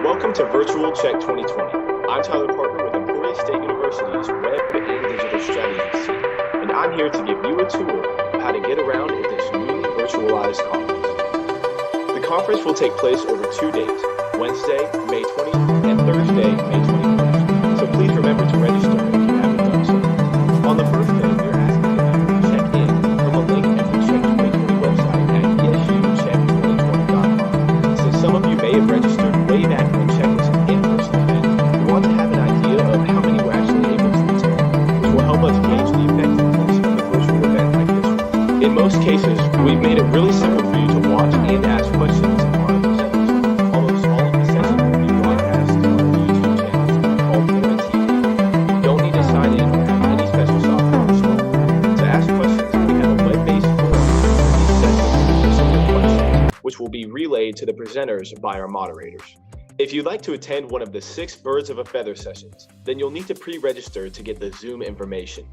Welcome to Virtual Check 2020. I'm Tyler Parker with Emporia State University's Web and Digital Strategies team, and I'm here to give you a tour of how to get around at this newly virtualized conference. The conference will take place over 2 days, Wednesday, May 20th, and Thursday, May 21st. So please remember to register if you haven't done so. On the first day, we're asking you to check in from a link at the Check 2020 website at esucheck2020.com. Since some of you may have registered way back when Check was an in-person event, we want to have an idea of how many were actually able to attend, which will help us gauge the effectiveness of a virtual event like this one. In most cases, we've made it really simple for you to watch and ask questions on our presenters. Almost all of the sessions will be broadcast on our YouTube channels called KEYNOTE TV. You don't need to sign in or have any special software installed. To ask questions, we have a web-based forum for these sessions with simple questions, which will be relayed to the presenters by our moderators. If you'd like to attend one of the 6 Birds of a Feather sessions, then you'll need to pre-register to get the Zoom information.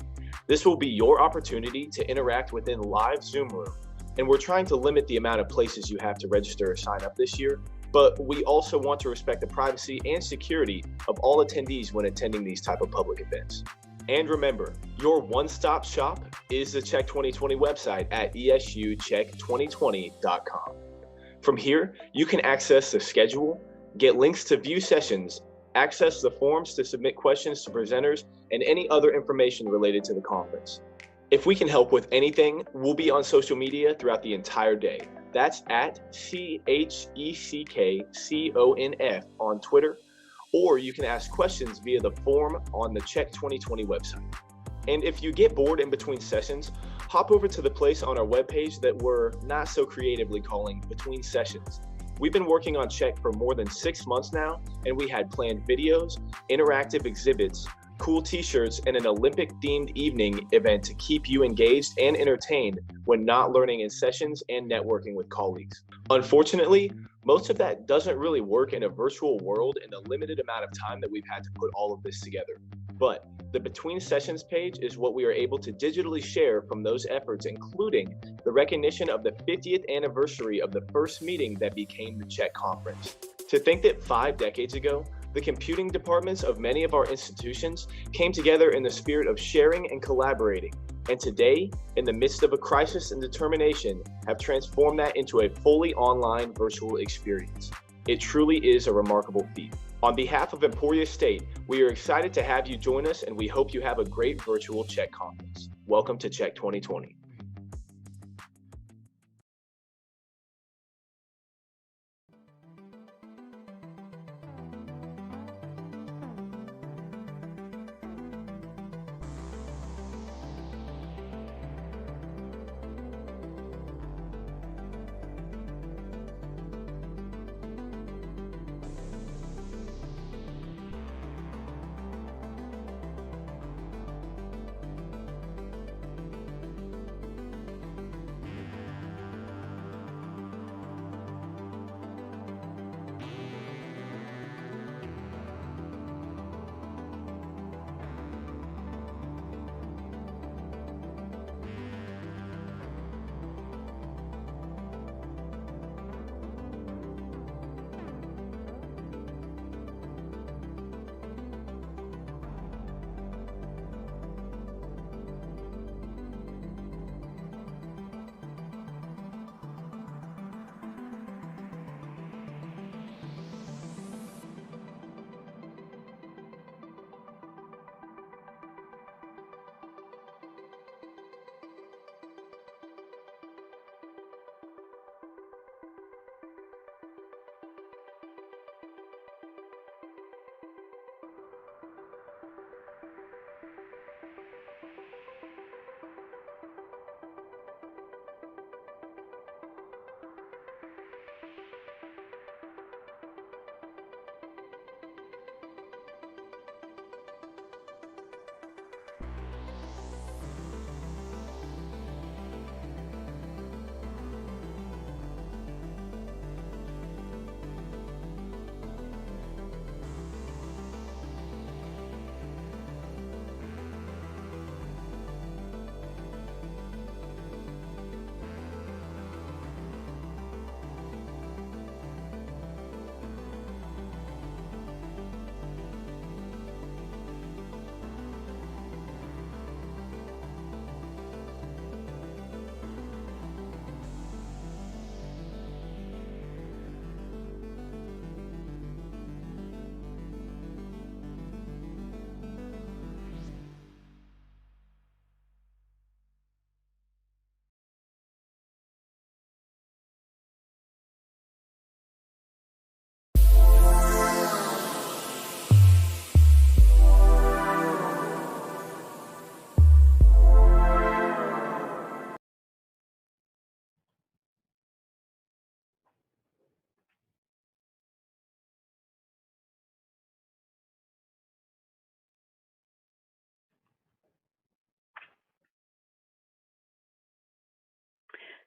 This will be your opportunity to interact within live Zoom room, and we're trying to limit the amount of places you have to register or sign up this year, but we also want to respect the privacy and security of all attendees when attending these type of public events. And remember, your one-stop shop is the Check 2020 website at esucheck2020.com. From here, you can access the schedule, get links to view sessions, access the forms to submit questions to presenters, and any other information related to the conference. If we can help with anything, we'll be on social media throughout the entire day. That's at CHECKCONF on Twitter, or you can ask questions via the form on the Check 2020 website. And if you get bored in between sessions, hop over to the place on our webpage that we're not so creatively calling Between Sessions. We've been working on Check for more than 6 months now, and we had planned videos, interactive exhibits, cool t-shirts, and an Olympic-themed evening event to keep you engaged and entertained when not learning in sessions and networking with colleagues. Unfortunately, most of that doesn't really work in a virtual world in the limited amount of time that we've had to put all of this together. But the Between Sessions page is what we are able to digitally share from those efforts, including the recognition of the 50th anniversary of the first meeting that became the Check Conference. To think that 5 decades ago, the computing departments of many of our institutions came together in the spirit of sharing and collaborating, and today, in the midst of a crisis and determination, have transformed that into a fully online virtual experience. It truly is a remarkable feat. On behalf of Emporia State, we are excited to have you join us, and we hope you have a great virtual Check Conference. Welcome to Check 2020.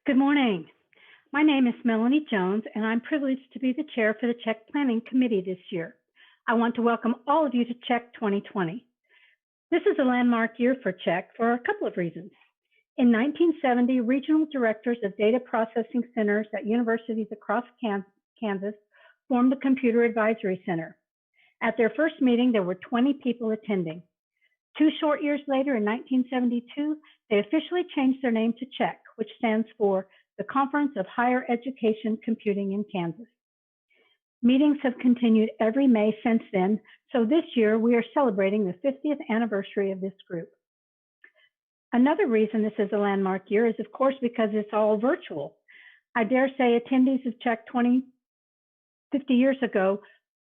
Good morning. My name is Melanie Jones, and I'm privileged to be the chair for the CHEC Planning Committee this year. I want to welcome all of you to CHEC 2020. This is a landmark year for CHEC for a couple of reasons. In 1970, regional directors of data processing centers at universities across Kansas formed the Computer Advisory Center. At their first meeting, there were 20 people attending. 2 short years later, in 1972, they officially changed their name to CHEC, which stands for the Conference of Higher Education Computing in Kansas. Meetings have continued every May since then, so this year we are celebrating the 50th anniversary of this group. Another reason this is a landmark year is, of course, because it's all virtual. I dare say attendees of CHEC 50 years ago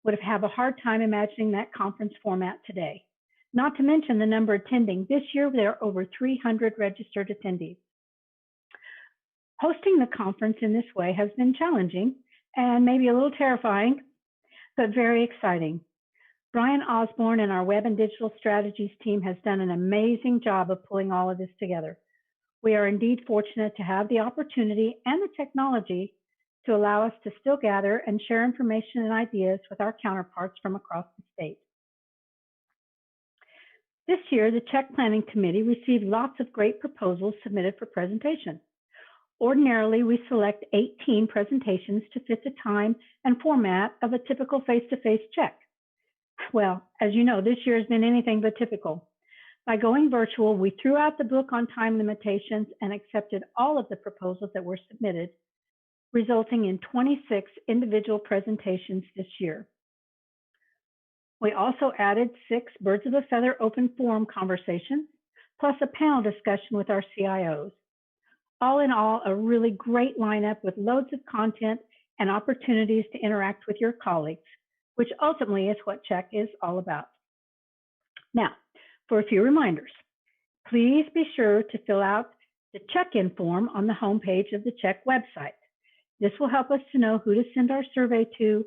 would have a hard time imagining that conference format today. Not to mention the number attending. This year, there are over 300 registered attendees. Hosting the conference in this way has been challenging and maybe a little terrifying, but very exciting. Brian Osborne and our Web and Digital Strategies team has done an amazing job of pulling all of this together. We are indeed fortunate to have the opportunity and the technology to allow us to still gather and share information and ideas with our counterparts from across the state. This year, the CHEC Planning Committee received lots of great proposals submitted for presentation. Ordinarily, we select 18 presentations to fit the time and format of a typical face-to-face CHEC. Well, as you know, this year has been anything but typical. By going virtual, we threw out the book on time limitations and accepted all of the proposals that were submitted, resulting in 26 individual presentations this year. We also added 6 birds of a feather open forum conversations, plus a panel discussion with our CIOs. All in all, a really great lineup with loads of content and opportunities to interact with your colleagues, which ultimately is what CHEC is all about. Now, for a few reminders, please be sure to fill out the check-in form on the homepage of the CHEC website. This will help us to know who to send our survey to,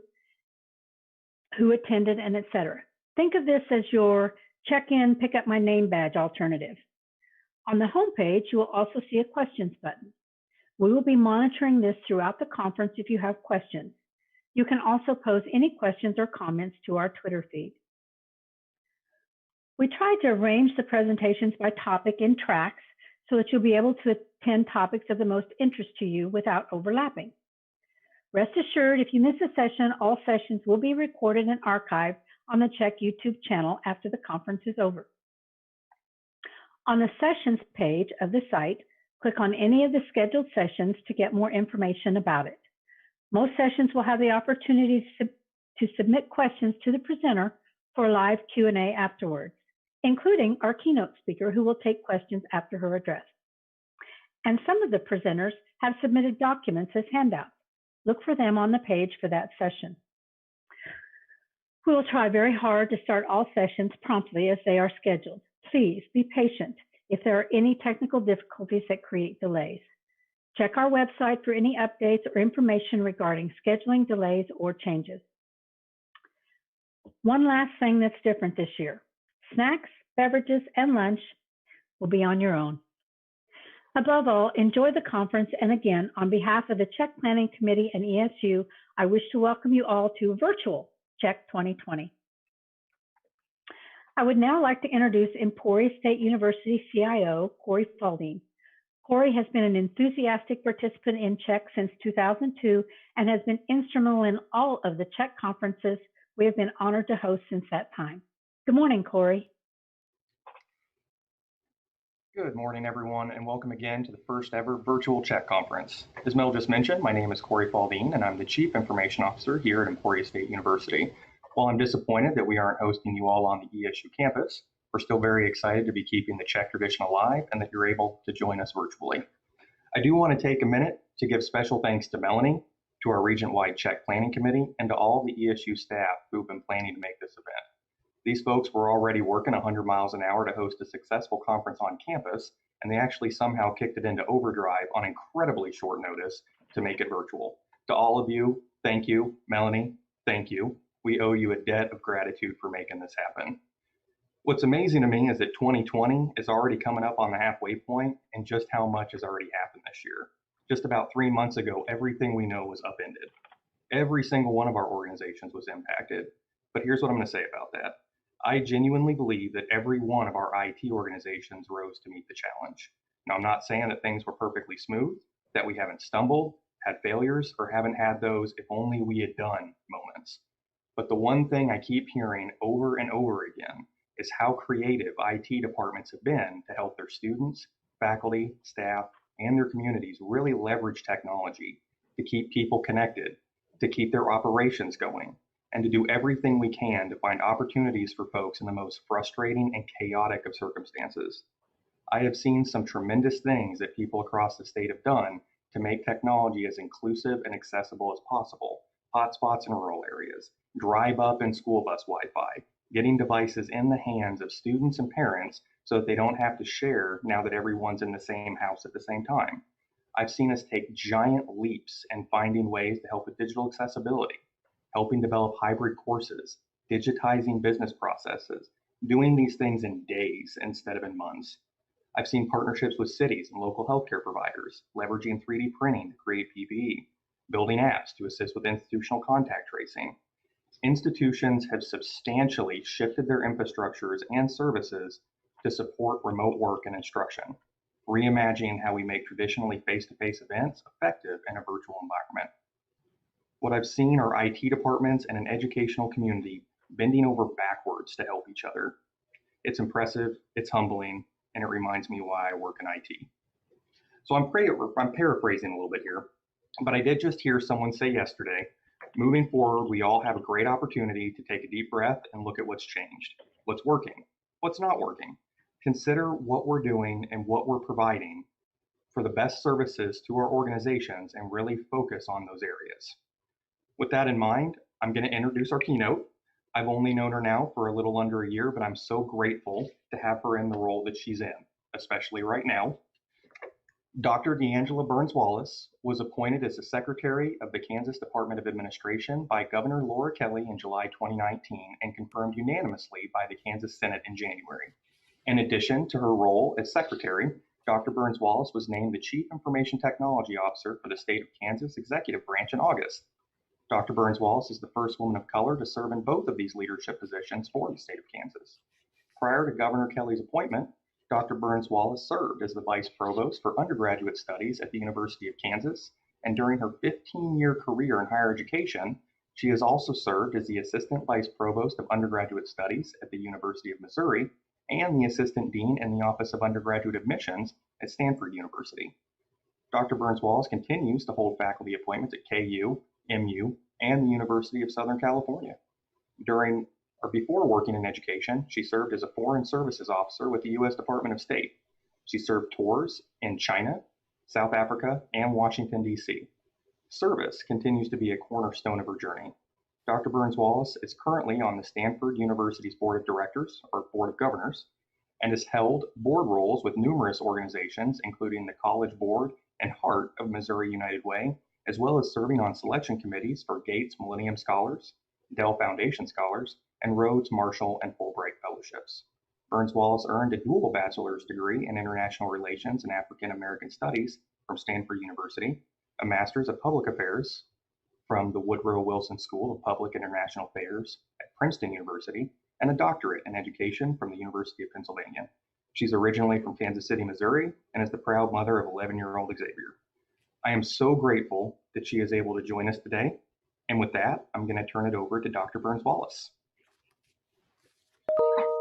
who attended, and etc. Think of this as your check-in, pick up my name badge alternative. On the homepage, you will also see a questions button. We will be monitoring this throughout the conference if you have questions. You can also pose any questions or comments to our Twitter feed. We tried to arrange the presentations by topic in tracks so that you'll be able to attend topics of the most interest to you without overlapping. Rest assured, if you miss a session, all sessions will be recorded and archived on the CHEC YouTube channel after the conference is over. On the sessions page of the site, click on any of the scheduled sessions to get more information about it. Most sessions will have the opportunity to submit questions to the presenter for a live Q&A afterwards, including our keynote speaker who will take questions after her address. And some of the presenters have submitted documents as handouts. Look for them on the page for that session. We will try very hard to start all sessions promptly as they are scheduled. Please be patient if there are any technical difficulties that create delays. Check our website for any updates or information regarding scheduling delays or changes. One last thing that's different this year. Snacks, beverages, and lunch will be on your own. Above all, enjoy the conference, and again, on behalf of the CHEC Planning Committee and ESU, I wish to welcome you all to virtual CHEC 2020. I would now like to introduce Emporia State University CIO, Cory Falldine. Cory has been an enthusiastic participant in CHEC since 2002 and has been instrumental in all of the CHEC conferences we have been honored to host since that time. Good morning, Cory. Good morning, everyone, and welcome again to the first ever virtual CHEC conference. As Mel just mentioned, my name is Cory Falldine, and I'm the Chief Information Officer here at Emporia State University. While I'm disappointed that we aren't hosting you all on the ESU campus, we're still very excited to be keeping the CHEC tradition alive and that you're able to join us virtually. I do want to take a minute to give special thanks to Melanie, to our region-wide CHEC Planning Committee, and to all the ESU staff who've been planning to make this event. These folks were already working 100 miles an hour to host a successful conference on campus, and they actually somehow kicked it into overdrive on incredibly short notice to make it virtual. To all of you, thank you. Melanie, thank you. We owe you a debt of gratitude for making this happen. What's amazing to me is that 2020 is already coming up on the halfway point, and just how much has already happened this year. Just about 3 months ago, everything we know was upended. Every single one of our organizations was impacted. But here's what I'm going to say about that. I genuinely believe that every one of our IT organizations rose to meet the challenge. Now, I'm not saying that things were perfectly smooth, that we haven't stumbled, had failures, or haven't had those if only we had done moments. But the one thing I keep hearing over and over again is how creative IT departments have been to help their students, faculty, staff, and their communities really leverage technology to keep people connected, to keep their operations going, and to do everything we can to find opportunities for folks in the most frustrating and chaotic of circumstances. I have seen some tremendous things that people across the state have done to make technology as inclusive and accessible as possible. Hotspots in rural areas, drive up and school bus Wi-Fi, getting devices in the hands of students and parents so that they don't have to share now that everyone's in the same house at the same time. I've seen us take giant leaps in finding ways to help with digital accessibility, helping develop hybrid courses, digitizing business processes, doing these things in days instead of in months. I've seen partnerships with cities and local healthcare providers, leveraging 3D printing to create PPE, building apps to assist with institutional contact tracing. Institutions have substantially shifted their infrastructures and services to support remote work and instruction, reimagining how we make traditionally face-to-face events effective in a virtual environment. What I've seen are IT departments and an educational community bending over backwards to help each other. It's impressive, it's humbling, and it reminds me why I work in IT. So I'm paraphrasing a little bit here, but I did just hear someone say yesterday, moving forward, we all have a great opportunity to take a deep breath and look at what's changed, what's working, what's not working. Consider what we're doing and what we're providing for the best services to our organizations and really focus on those areas. With that in mind, I'm going to introduce our keynote. I've only known her now for a little under a year, but I'm so grateful to have her in the role that she's in, especially right now. Dr. Deangela Burns-Wallace was appointed as the Secretary of the Kansas Department of Administration by Governor Laura Kelly in July 2019 and confirmed unanimously by the Kansas Senate in January. In addition to her role as Secretary, Dr. Burns-Wallace was named the Chief Information Technology Officer for the state of Kansas Executive Branch in August. Dr. Burns-Wallace is the first woman of color to serve in both of these leadership positions for the state of Kansas. Prior to Governor Kelly's appointment, Dr. Burns-Wallace served as the Vice Provost for Undergraduate Studies at the University of Kansas, and during her 15-year career in higher education, she has also served as the Assistant Vice Provost of Undergraduate Studies at the University of Missouri and the Assistant Dean in the Office of Undergraduate Admissions at Stanford University. Dr. Burns-Wallace continues to hold faculty appointments at KU, MU, and the University of Southern California. Before working in education, she served as a Foreign Services Officer with the U.S. Department of State. She served tours in China, South Africa, and Washington, D.C. Service continues to be a cornerstone of her journey. Dr. Burns-Wallace is currently on the Stanford University's Board of Directors, or Board of Governors, and has held board roles with numerous organizations, including the College Board and Heart of Missouri United Way, as well as serving on selection committees for Gates Millennium Scholars, Dell Foundation Scholars, and Rhodes, Marshall, and Fulbright Fellowships. Burns-Wallace earned a dual bachelor's degree in International Relations and African American Studies from Stanford University, a master's of Public Affairs from the Woodrow Wilson School of Public International Affairs at Princeton University, and a doctorate in education from the University of Pennsylvania. She's originally from Kansas City, Missouri, and is the proud mother of 11-year-old Xavier. I am so grateful that she is able to join us today. And with that, I'm going to turn it over to Dr. Burns-Wallace.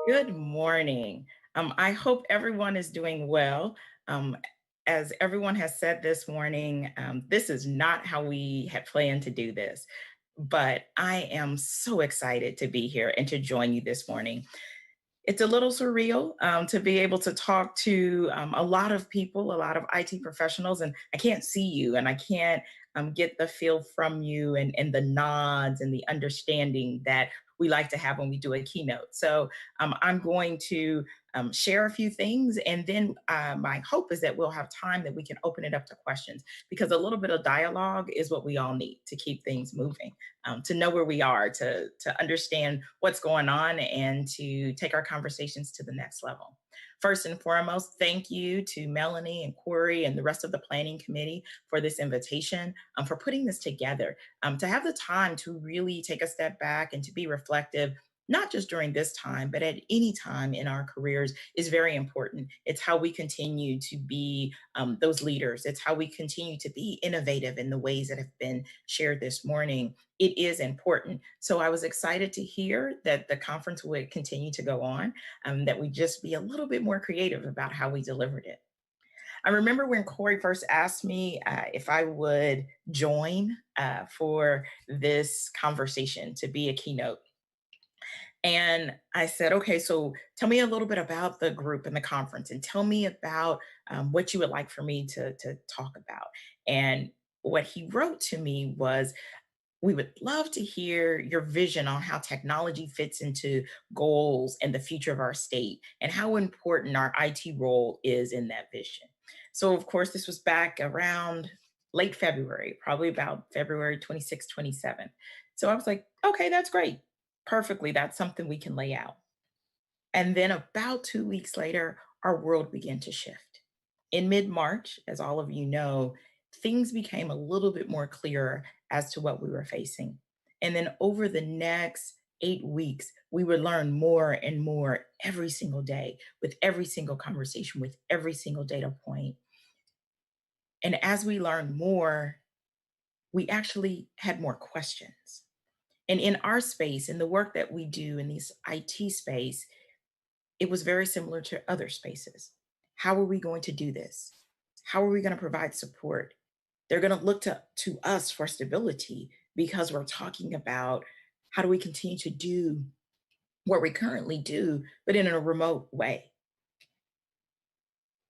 Good morning. I hope everyone is doing well. As everyone has said this morning, this is not how we had planned to do this, but I am so excited to be here and to join you this morning. It's a little surreal to be able to talk to a lot of people, a lot of IT professionals, and I can't see you and I can't get the feel from you and the nods and the understanding that we like to have when we do a keynote. So I'm going to share a few things, and then my hope is that we'll have time that we can open it up to questions, because a little bit of dialogue is what we all need to keep things moving, to know where we are, to understand what's going on, and to take our conversations to the next level. First and foremost, thank you to Melanie and Cory and the rest of the planning committee for this invitation, for putting this together, to have the time to really take a step back and to be reflective, not just during this time, but at any time in our careers is very important. It's how we continue to be those leaders. It's how we continue to be innovative in the ways that have been shared this morning. It is important. So I was excited to hear that the conference would continue to go on, that we just be a little bit more creative about how we delivered it. I remember when Cory first asked me if I would join for this conversation to be a keynote. And I said, okay, so tell me a little bit about the group and the conference and tell me about what you would like for me to talk about. And what he wrote to me was, we would love to hear your vision on how technology fits into goals and the future of our state and how important our IT role is in that vision. So of course, this was back around late February, probably about February 26, 27. So I was like, okay, that's great. Perfectly, that's something we can lay out. And then about 2 weeks later, our world began to shift. In mid-March, as all of you know, things became a little bit more clearer as to what we were facing. And then over the next 8 weeks, we would learn more and more every single day, with every single conversation, with every single data point. And as we learned more, we actually had more questions. And in our space, in the work that we do in this IT space, it was very similar to other spaces. How are we going to do this? How are we going to provide support? They're going to look to us for stability because we're talking about how do we continue to do what we currently do, but in a remote way.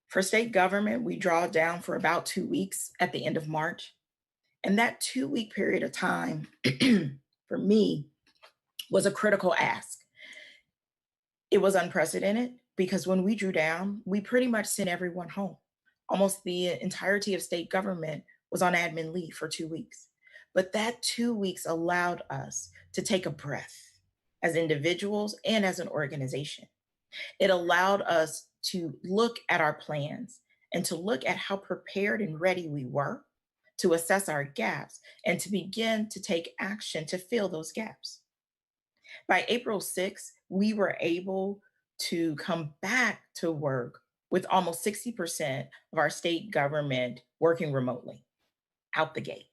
For state government, we draw down for about 2 weeks at the end of March. And that 2-week period of time for me was a critical ask. It was unprecedented because when we drew down, we pretty much sent everyone home. Almost the entirety of state government was on admin leave for 2 weeks. But that 2 weeks allowed us to take a breath as individuals and as an organization. It allowed us to look at our plans and to look at how prepared and ready we were, to assess our gaps, and to begin to take action to fill those gaps. By April 6th, we were able to come back to work with almost 60% of our state government working remotely out the gate.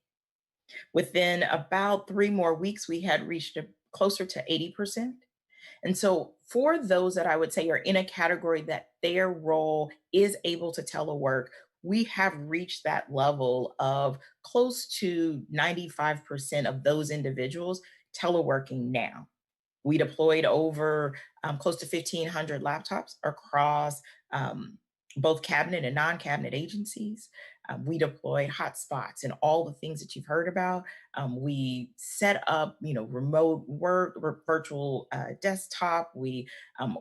Within about 3 more weeks, we had reached closer to 80%. And so for those that I would say are in a category that their role is able to telework, we have reached that level of close to 95% of those individuals teleworking now. We deployed over close to 1,500 laptops across both cabinet and non-cabinet agencies. We deployed hotspots and all the things that you've heard about. We set up, remote work, virtual desktop. We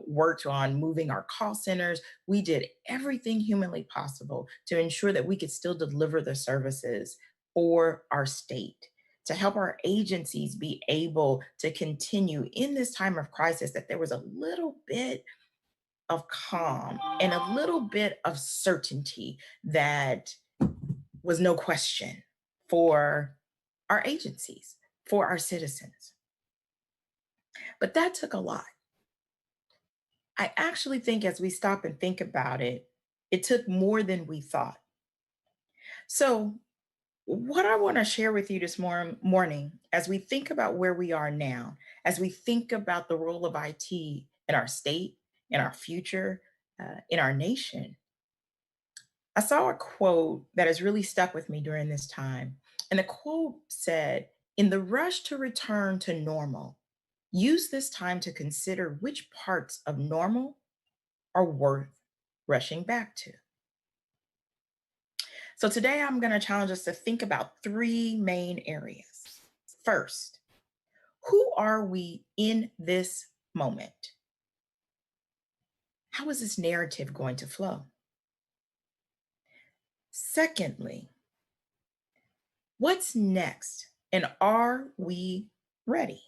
worked on moving our call centers. We did everything humanly possible to ensure that we could still deliver the services for our state, to help our agencies be able to continue in this time of crisis, that there was a little bit of calm and a little bit of certainty that was no question for our agencies, for our citizens. But that took a lot. I actually think as we stop and think about it, it took more than we thought. So what I want to share with you this morning, as we think about where we are now, as we think about the role of IT in our state, in our future, in our nation, I saw a quote that has really stuck with me during this time. And the quote said, "In the rush to return to normal, use this time to consider which parts of normal are worth rushing back to." So today I'm going to challenge us to think about 3 main areas. First, who are we in this moment? How is this narrative going to flow? Secondly, what's next and are we ready?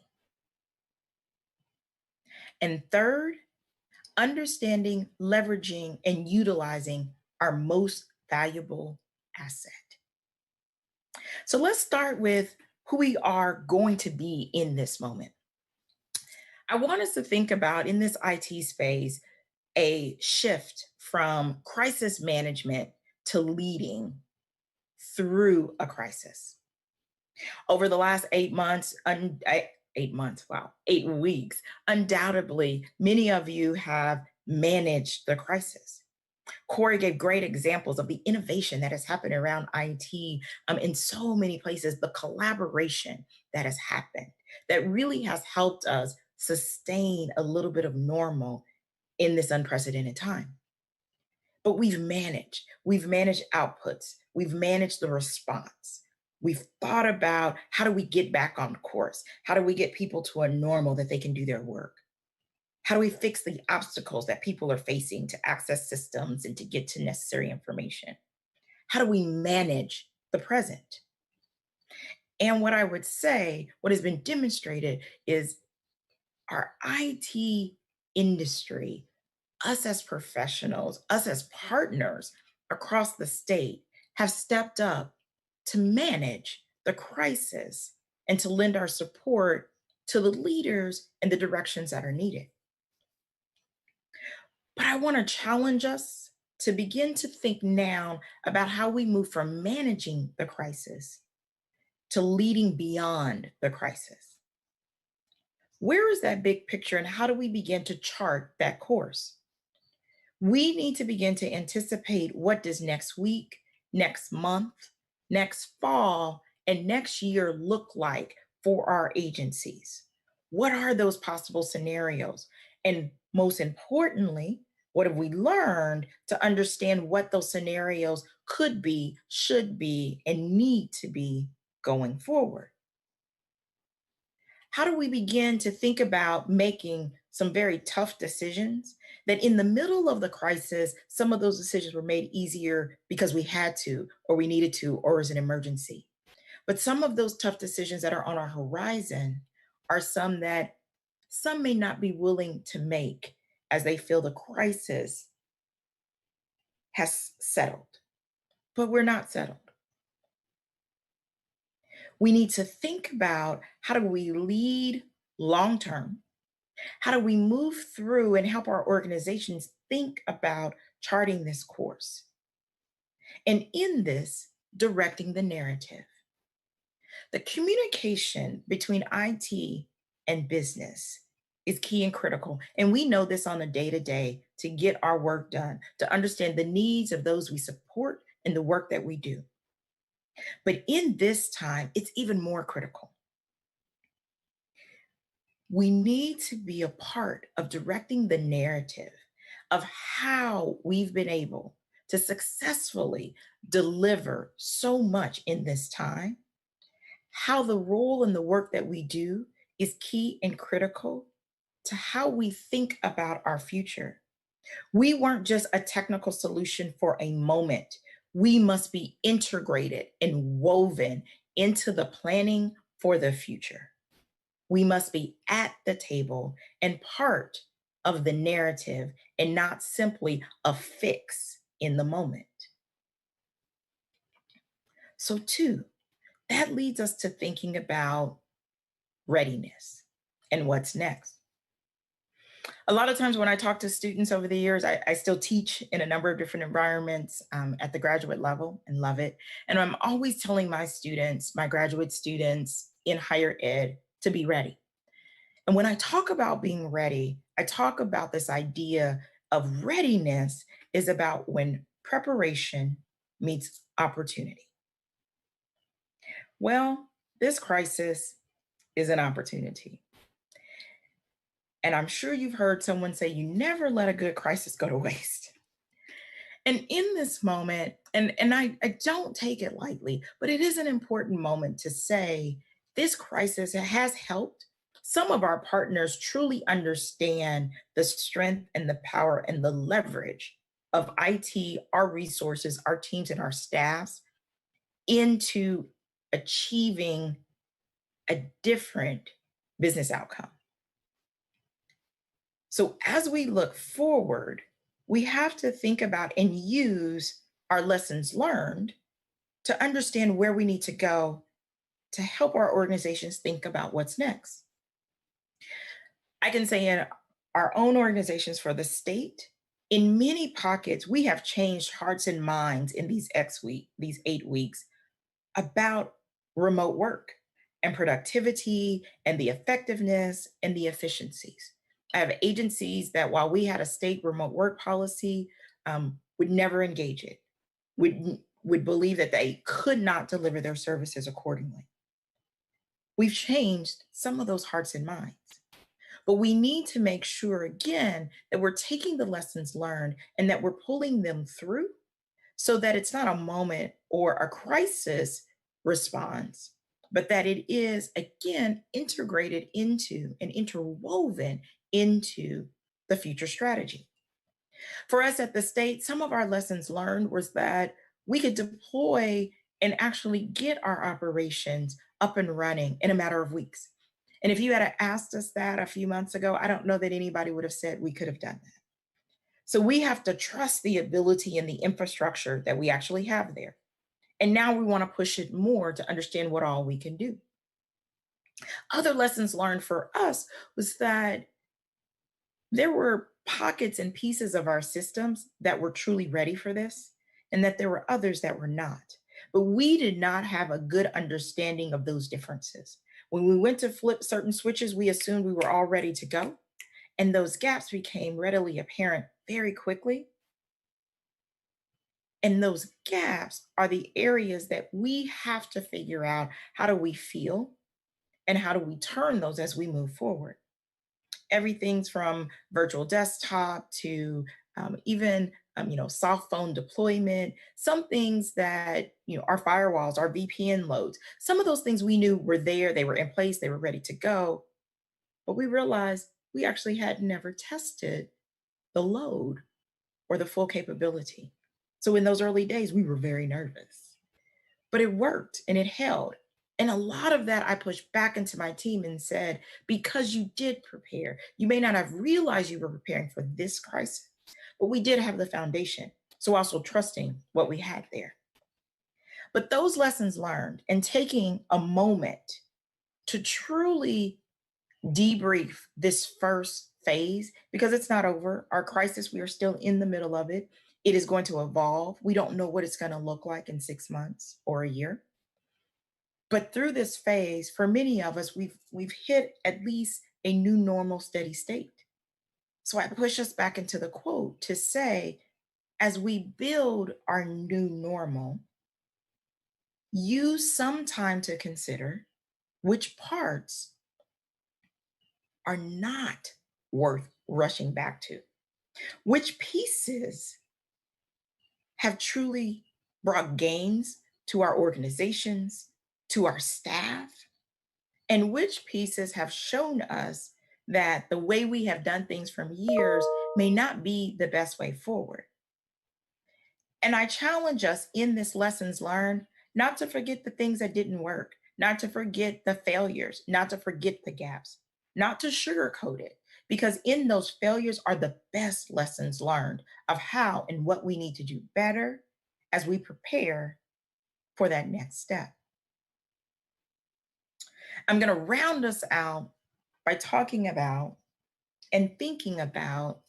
And third, understanding, leveraging, and utilizing our most valuable asset. So let's start with who we are going to be in this moment. I want us to think about, in this IT space, a shift from crisis management to leading through a crisis. Over the last 8 months, 8 weeks, undoubtedly, many of you have managed the crisis. Cory gave great examples of the innovation that has happened around IT in so many places, the collaboration that has happened that really has helped us sustain a little bit of normal in this unprecedented time. But we've managed outputs, we've managed the response. We've thought about, how do we get back on course? How do we get people to a normal that they can do their work? How do we fix the obstacles that people are facing to access systems and to get to necessary information? How do we manage the present? And what I would say, what has been demonstrated is our IT industry, us as professionals, us as partners across the state, have stepped up to manage the crisis and to lend our support to the leaders and the directions that are needed. But I want to challenge us to begin to think now about how we move from managing the crisis to leading beyond the crisis. Where is that big picture, and how do we begin to chart that course? We need to begin to anticipate, what does next week, next month, next fall, and next year look like for our agencies? What are those possible scenarios? And most importantly, what have we learned to understand what those scenarios could be, should be, and need to be going forward? How do we begin to think about making some very tough decisions that, in the middle of the crisis, some of those decisions were made easier because we had to, or we needed to, or as an emergency? But some of those tough decisions that are on our horizon are some that some may not be willing to make as they feel the crisis has settled. But we're not settled. We need to think about, how do we lead long-term? How do we move through and help our organizations think about charting this course? And in this, directing the narrative. The communication between IT and business is key and critical. And we know this on a day-to-day to get our work done, to understand the needs of those we support and the work that we do. But in this time, it's even more critical. We need to be a part of directing the narrative of how we've been able to successfully deliver so much in this time, how the role and the work that we do is key and critical to how we think about our future. We weren't just a technical solution for a moment. We must be integrated and woven into the planning for the future. We must be at the table and part of the narrative and not simply a fix in the moment. So 2, that leads us to thinking about readiness and what's next. A lot of times when I talk to students over the years, I still teach in a number of different environments at the graduate level and love it. And I'm always telling my students, my graduate students in higher ed, to be ready. And when I talk about being ready, I talk about this idea of readiness is about when preparation meets opportunity. Well, this crisis is an opportunity. And I'm sure you've heard someone say, you never let a good crisis go to waste. And in this moment, and I don't take it lightly, but it is an important moment to say this crisis has helped some of our partners truly understand the strength and the power and the leverage of IT, our resources, our teams, and our staffs into achieving a different business outcome. So as we look forward, we have to think about and use our lessons learned to understand where we need to go to help our organizations think about what's next. I can say in our own organizations for the state, in many pockets, we have changed hearts and minds in these 8 weeks about remote work and productivity and the effectiveness and the efficiencies. I have agencies that while we had a state remote work policy, would never engage it, would believe that they could not deliver their services accordingly. We've changed some of those hearts and minds. But we need to make sure, again, that we're taking the lessons learned and that we're pulling them through so that it's not a moment or a crisis response, but that it is, again, integrated into and interwoven into the future strategy. For us at the state, some of our lessons learned was that we could deploy and actually get our operations up and running in a matter of weeks. And if you had asked us that a few months ago, I don't know that anybody would have said we could have done that. So we have to trust the ability and the infrastructure that we actually have there. And now we want to push it more to understand what all we can do. Other lessons learned for us was that there were pockets and pieces of our systems that were truly ready for this, and that there were others that were not. But we did not have a good understanding of those differences. When we went to flip certain switches, we assumed we were all ready to go. And those gaps became readily apparent very quickly. And those gaps are the areas that we have to figure out, how do we feel and how do we turn those as we move forward? Everything's from virtual desktop to even soft phone deployment, some things that, our firewalls, our VPN loads, some of those things we knew were there, they were in place, they were ready to go. But we realized we actually had never tested the load or the full capability. So in those early days, we were very nervous, but it worked and it held. And a lot of that I pushed back into my team and said, because you did prepare, you may not have realized you were preparing for this crisis, but we did have the foundation. So also trusting what we had there. But those lessons learned and taking a moment to truly debrief this first phase, because it's not over. Our crisis, we are still in the middle of it. It is going to evolve. We don't know what it's going to look like in 6 months or a year. But through this phase, for many of us, we've hit at least a new normal steady state. So I push us back into the quote to say, as we build our new normal, use some time to consider which parts are not worth rushing back to, which pieces have truly brought gains to our organizations, to our staff, and which pieces have shown us that the way we have done things from years may not be the best way forward. And I challenge us in this lessons learned, not to forget the things that didn't work, not to forget the failures, not to forget the gaps, not to sugarcoat it, because in those failures are the best lessons learned of how and what we need to do better as we prepare for that next step. I'm going to round us out by talking about and thinking about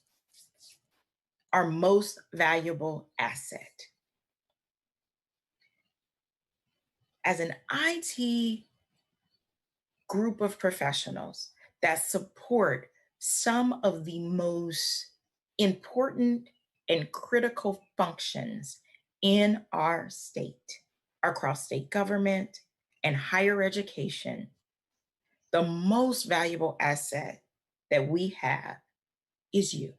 our most valuable asset. As an IT group of professionals that support some of the most important and critical functions in our state, across state government and higher education, the most valuable asset that we have is you.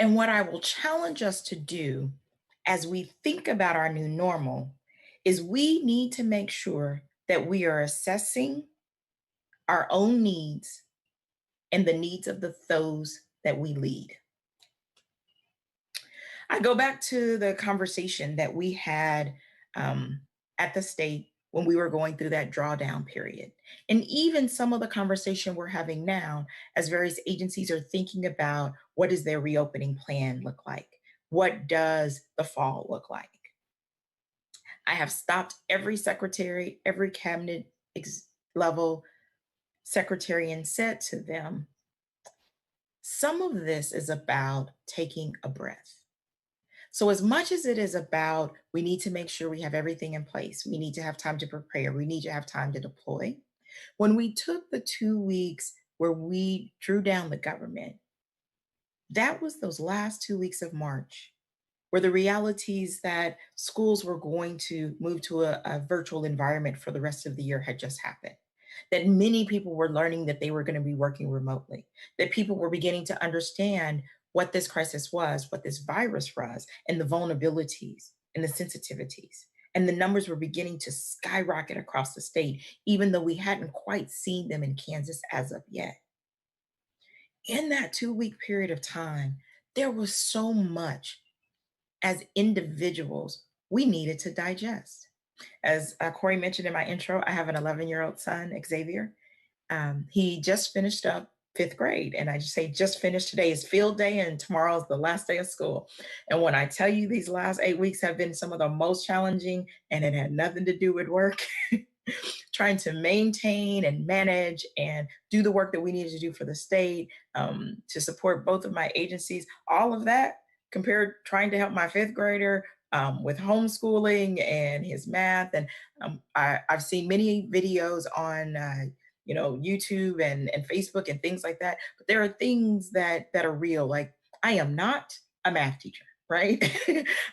And what I will challenge us to do as we think about our new normal is we need to make sure that we are assessing our own needs and the needs of those that we lead. I go back to the conversation that we had at the state when we were going through that drawdown period. And even some of the conversation we're having now as various agencies are thinking about what does their reopening plan look like? What does the fall look like? I have stopped every secretary, every cabinet level secretary and said to them, some of this is about taking a breath. So as much as it is about, we need to make sure we have everything in place. We need to have time to prepare. We need to have time to deploy. When we took the 2 weeks where we drew down the government, that was those last 2 weeks of March, where the realities that schools were going to move to a virtual environment for the rest of the year had just happened. That many people were learning that they were going to be working remotely, that people were beginning to understand what this crisis was, what this virus was, and the vulnerabilities and the sensitivities. And the numbers were beginning to skyrocket across the state, even though we hadn't quite seen them in Kansas as of yet. In that 2 week period of time, there was so much as individuals we needed to digest. As Cory mentioned in my intro, I have an 11-year-old son, Xavier. He just finished up 5th grade. And I just say just finished. Today is field day and tomorrow is the last day of school. And when I tell you these last 8 weeks have been some of the most challenging, and it had nothing to do with work, trying to maintain and manage and do the work that we needed to do for the state, to support both of my agencies, all of that compared trying to help my 5th grader with homeschooling and his math. And I've seen many videos on YouTube and Facebook and things like that. But there are things that are real. Like, I am not a math teacher, right?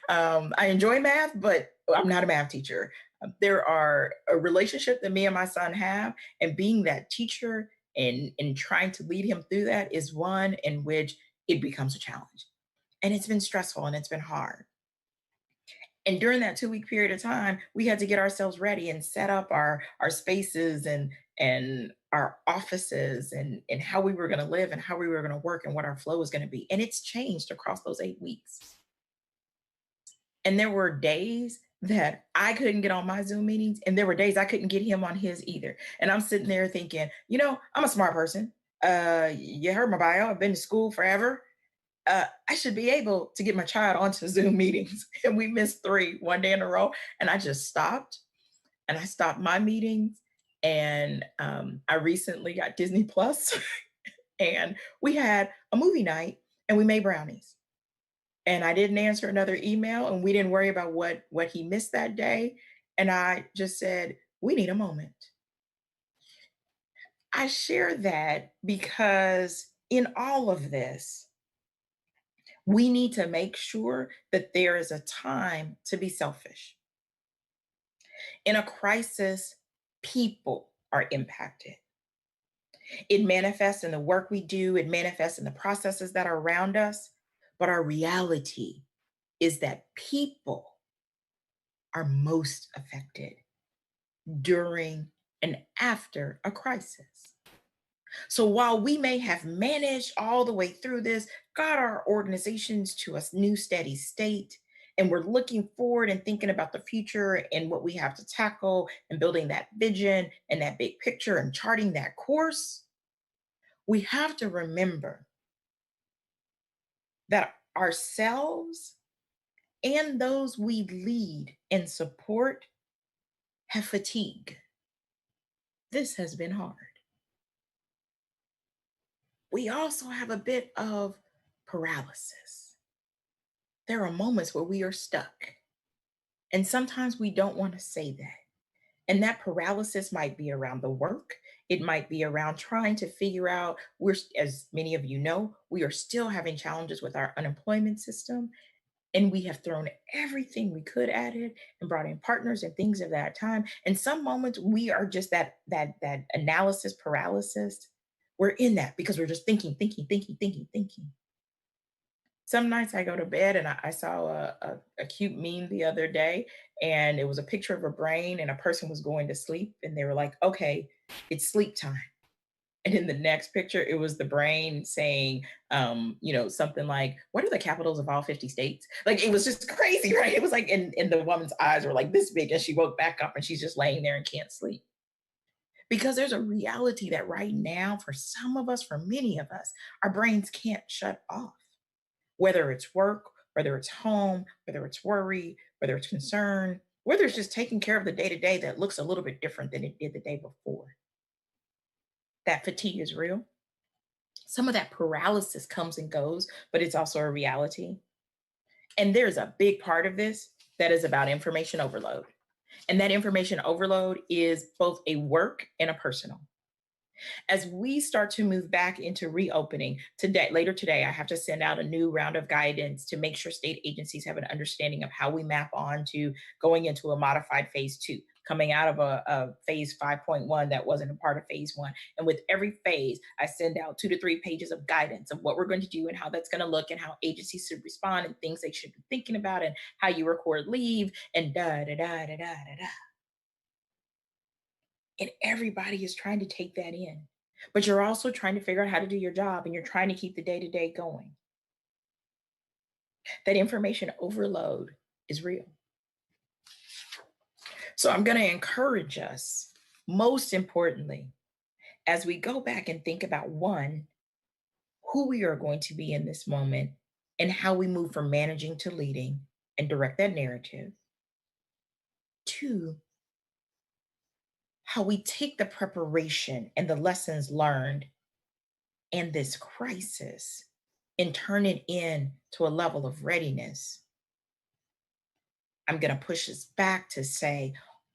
I enjoy math, but I'm not a math teacher. There are a relationship that me and my son have, and being that teacher and trying to lead him through that is one in which it becomes a challenge. And it's been stressful and it's been hard. And during that 2 week period of time, we had to get ourselves ready and set up our spaces and our offices and how we were going to live and how we were going to work and what our flow was going to be. And it's changed across those 8 weeks. And there were days that I couldn't get on my Zoom meetings, and there were days I couldn't get him on his either. And I'm sitting there thinking, I'm a smart person. You heard my bio. I've been to school forever. I should be able to get my child onto Zoom meetings. And we missed 3 one day in a row. And I just stopped, and I stopped my meetings. And I recently got Disney Plus and we had a movie night and we made brownies. And I didn't answer another email, and we didn't worry about what he missed that day. And I just said, we need a moment. I share that because in all of this, we need to make sure that there is a time to be selfish. In a crisis, people are impacted. It manifests in the work we do, it manifests in the processes that are around us, but our reality is that people are most affected during and after a crisis. So while we may have managed all the way through this, got our organizations to a new steady state, and we're looking forward and thinking about the future and what we have to tackle and building that vision and that big picture and charting that course, we have to remember that ourselves and those we lead and support have fatigue. This has been hard. We also have a bit of paralysis. There are moments where we are stuck. And sometimes we don't want to say that. And that paralysis might be around the work. It might be around trying to figure out, as many of you know, we are still having challenges with our unemployment system. And we have thrown everything we could at it and brought in partners and things of that time. And some moments we are just that analysis paralysis. We're in that because we're just thinking. Some nights I go to bed and I saw a cute meme the other day, and it was a picture of a brain and a person was going to sleep, and they were like, okay, it's sleep time. And in the next picture, it was the brain saying, something like, what are the capitals of all 50 states? Like, it was just crazy, right? It was like, and the woman's eyes were like this big, and she woke back up and she's just laying there and can't sleep. Because there's a reality that right now, for some of us, for many of us, our brains can't shut off. Whether it's work, whether it's home, whether it's worry, whether it's concern, whether it's just taking care of the day-to-day that looks a little bit different than it did the day before. That fatigue is real. Some of that paralysis comes and goes, but it's also a reality. And there's a big part of this that is about information overload. And that information overload is both a work and a personal. As we start to move back into reopening later today, I have to send out a new round of guidance to make sure state agencies have an understanding of how we map on to going into a modified phase 2, coming out of a phase 5.1 that wasn't a part of phase 1. And with every phase, I send out 2 to 3 pages of guidance of what we're going to do and how that's going to look and how agencies should respond and things they should be thinking about and how you record leave and da-da-da-da-da-da-da. And everybody is trying to take that in. But you're also trying to figure out how to do your job, and you're trying to keep the day-to-day going. That information overload is real. So I'm going to encourage us, most importantly, as we go back and think about, one, who we are going to be in this moment and how we move from managing to leading and direct that narrative. 2, how we take the preparation and the lessons learned and this crisis and turn it into a level of readiness. I'm going to push us back to say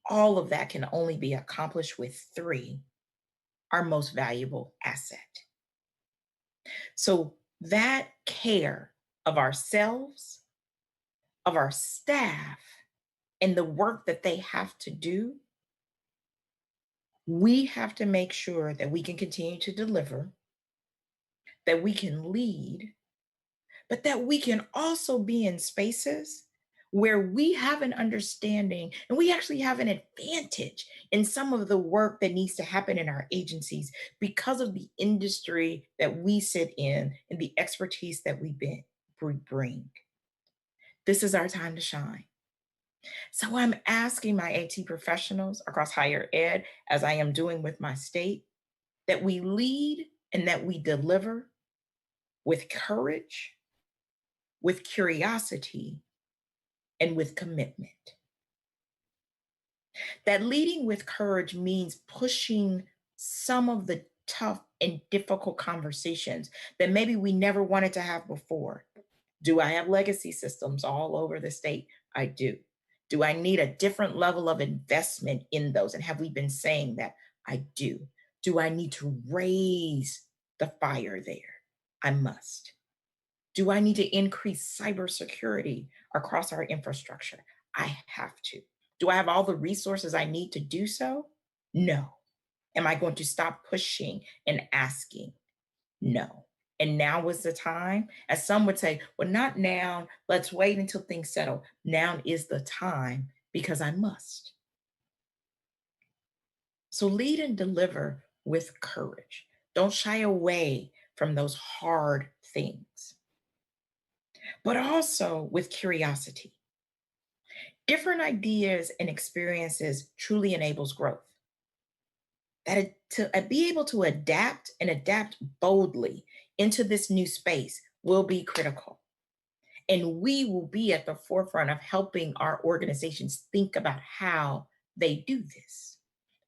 all of that can only be accomplished with 3, our most valuable asset. So that care of ourselves, of our staff, and the work that they have to do, we have to make sure that we can continue to deliver, that we can lead, but that we can also be in spaces where we have an understanding and we actually have an advantage in some of the work that needs to happen in our agencies because of the industry that we sit in and the expertise that we bring. This is our time to shine. So I'm asking my AT professionals across higher ed, as I am doing with my state, that we lead and that we deliver with courage, with curiosity, and with commitment. That leading with courage means pushing some of the tough and difficult conversations that maybe we never wanted to have before. Do I have legacy systems all over the state? I do. Do I need a different level of investment in those? And have we been saying that? I do. Do I need to raise the fire there? I must. Do I need to increase cybersecurity across our infrastructure? I have to. Do I have all the resources I need to do so? No. Am I going to stop pushing and asking? No. And now is the time, as some would say, well, not now. Let's wait until things settle. Now is the time because I must. So lead and deliver with courage. Don't shy away from those hard things, but also with curiosity. Different ideas and experiences truly enables growth. That to be able to adapt and adapt boldly into this new space will be critical. And we will be at the forefront of helping our organizations think about how they do this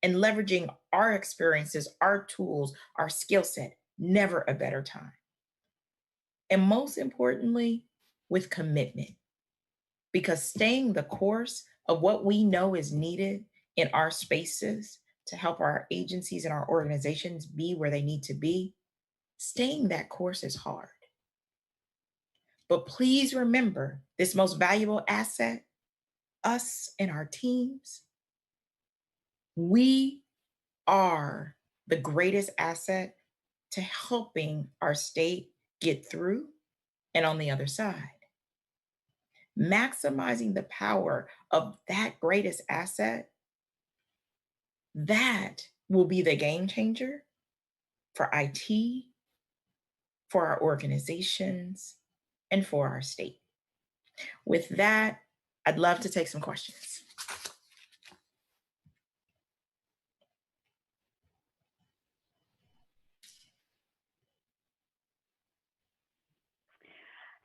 and leveraging our experiences, our tools, our skill set. Never a better time. And most importantly, with commitment, because staying the course of what we know is needed in our spaces to help our agencies and our organizations be where they need to be, staying that course is hard. But please remember this most valuable asset, us and our teams. We are the greatest asset to helping our state get through and on the other side. Maximizing the power of that greatest asset, that will be the game changer for IT, for our organizations, and for our state. With that, I'd love to take some questions.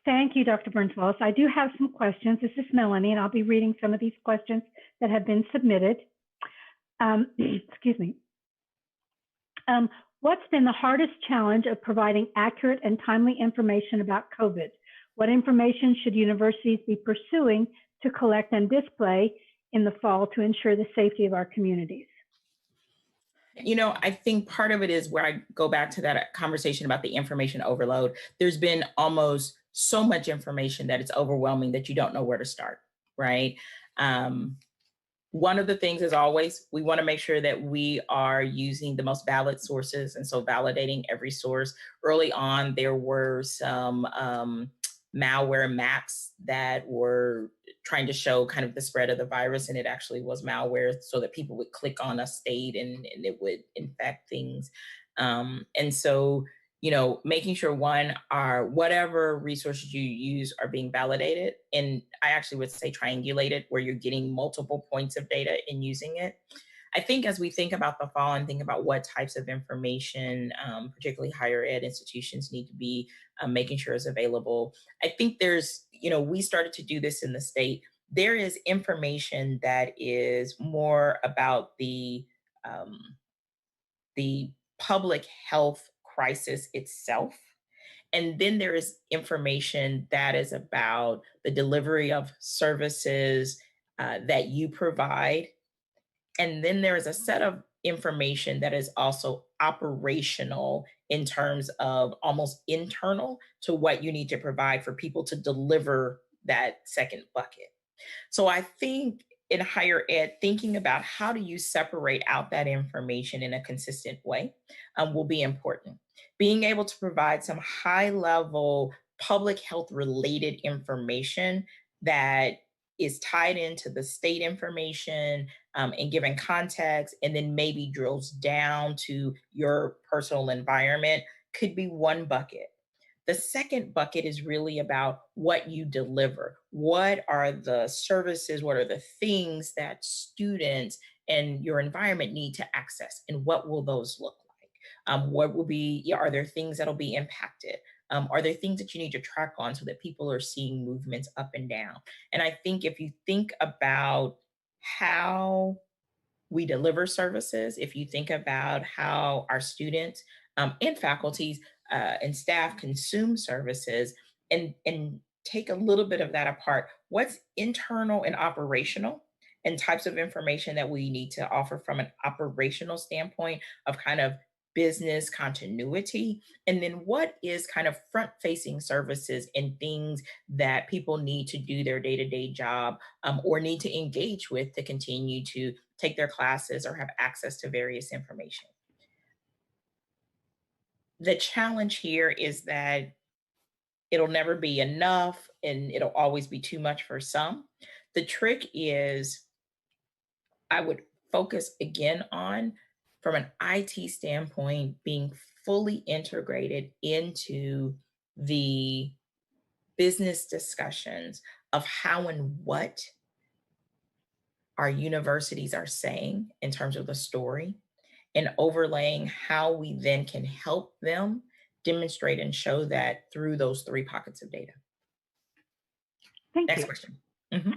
Thank you, Dr. Burns-Wallace. I do have some questions. This is Melanie, and I'll be reading some of these questions that have been submitted. Excuse me. What's been the hardest challenge of providing accurate and timely information about COVID? What information should universities be pursuing to collect and display in the fall to ensure the safety of our communities? You know, I think part of it is where I go back to that conversation about the information overload. There's been almost so much information that it's overwhelming that you don't know where to start, right? One of the things is always, we want to make sure that we are using the most valid sources. And so validating every source. Early on, there were some malware maps that were trying to show kind of the spread of the virus, and it actually was malware so that people would click on a state and it would infect things. And so, you know, making sure whatever resources you use are being validated. And I actually would say triangulated, where you're getting multiple points of data and using it. I think as we think about the fall and think about what types of information, particularly higher ed institutions need to be making sure is available, I think there's, you know, we started to do this in the state. There is information that is more about the public health crisis itself. And then there is information that is about the delivery of services that you provide. And then there is a set of information that is also operational in terms of almost internal to what you need to provide for people to deliver that second bucket. So I think in higher ed, thinking about how do you separate out that information in a consistent way will be important. Being able to provide some high level public health related information that is tied into the state information and given context, and then maybe drills down to your personal environment could be one bucket. The second bucket is really about what you deliver. What are the services? What are the things that students and your environment need to access? And what will those look like? What will be, are there things that'll be impacted? Are there things that you need to track on so that people are seeing movements up and down? And I think if you think about how we deliver services, if you think about how our students and faculties and staff consume services, and take a little bit of that apart, what's internal and operational and types of information that we need to offer from an operational standpoint of kind of business continuity, and then what is kind of front-facing services and things that people need to do their day-to-day job or need to engage with to continue to take their classes or have access to various information. The challenge here is that it'll never be enough and it'll always be too much for some. The trick is, I would focus again on, from an IT standpoint, being fully integrated into the business discussions of how and what our universities are saying in terms of the story, and overlaying how we then can help them demonstrate and show that through those three pockets of data. Thank you. Next question. Mm-hmm.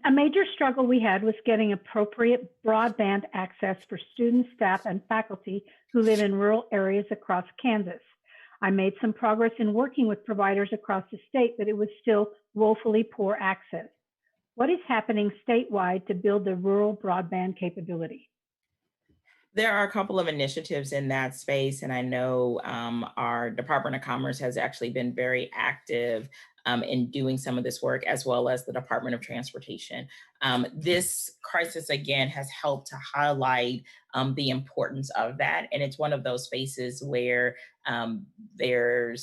A major struggle we had was getting appropriate broadband access for students, staff, and faculty who live in rural areas across Kansas. I made some progress in working with providers across the state, but it was still woefully poor access. What is happening statewide to build the rural broadband capability? There are a couple of initiatives in that space, and I know our Department of Commerce has actually been very active in doing some of this work, as well as the Department of Transportation. This crisis, again, has helped to highlight the importance of that, and it's one of those spaces where we're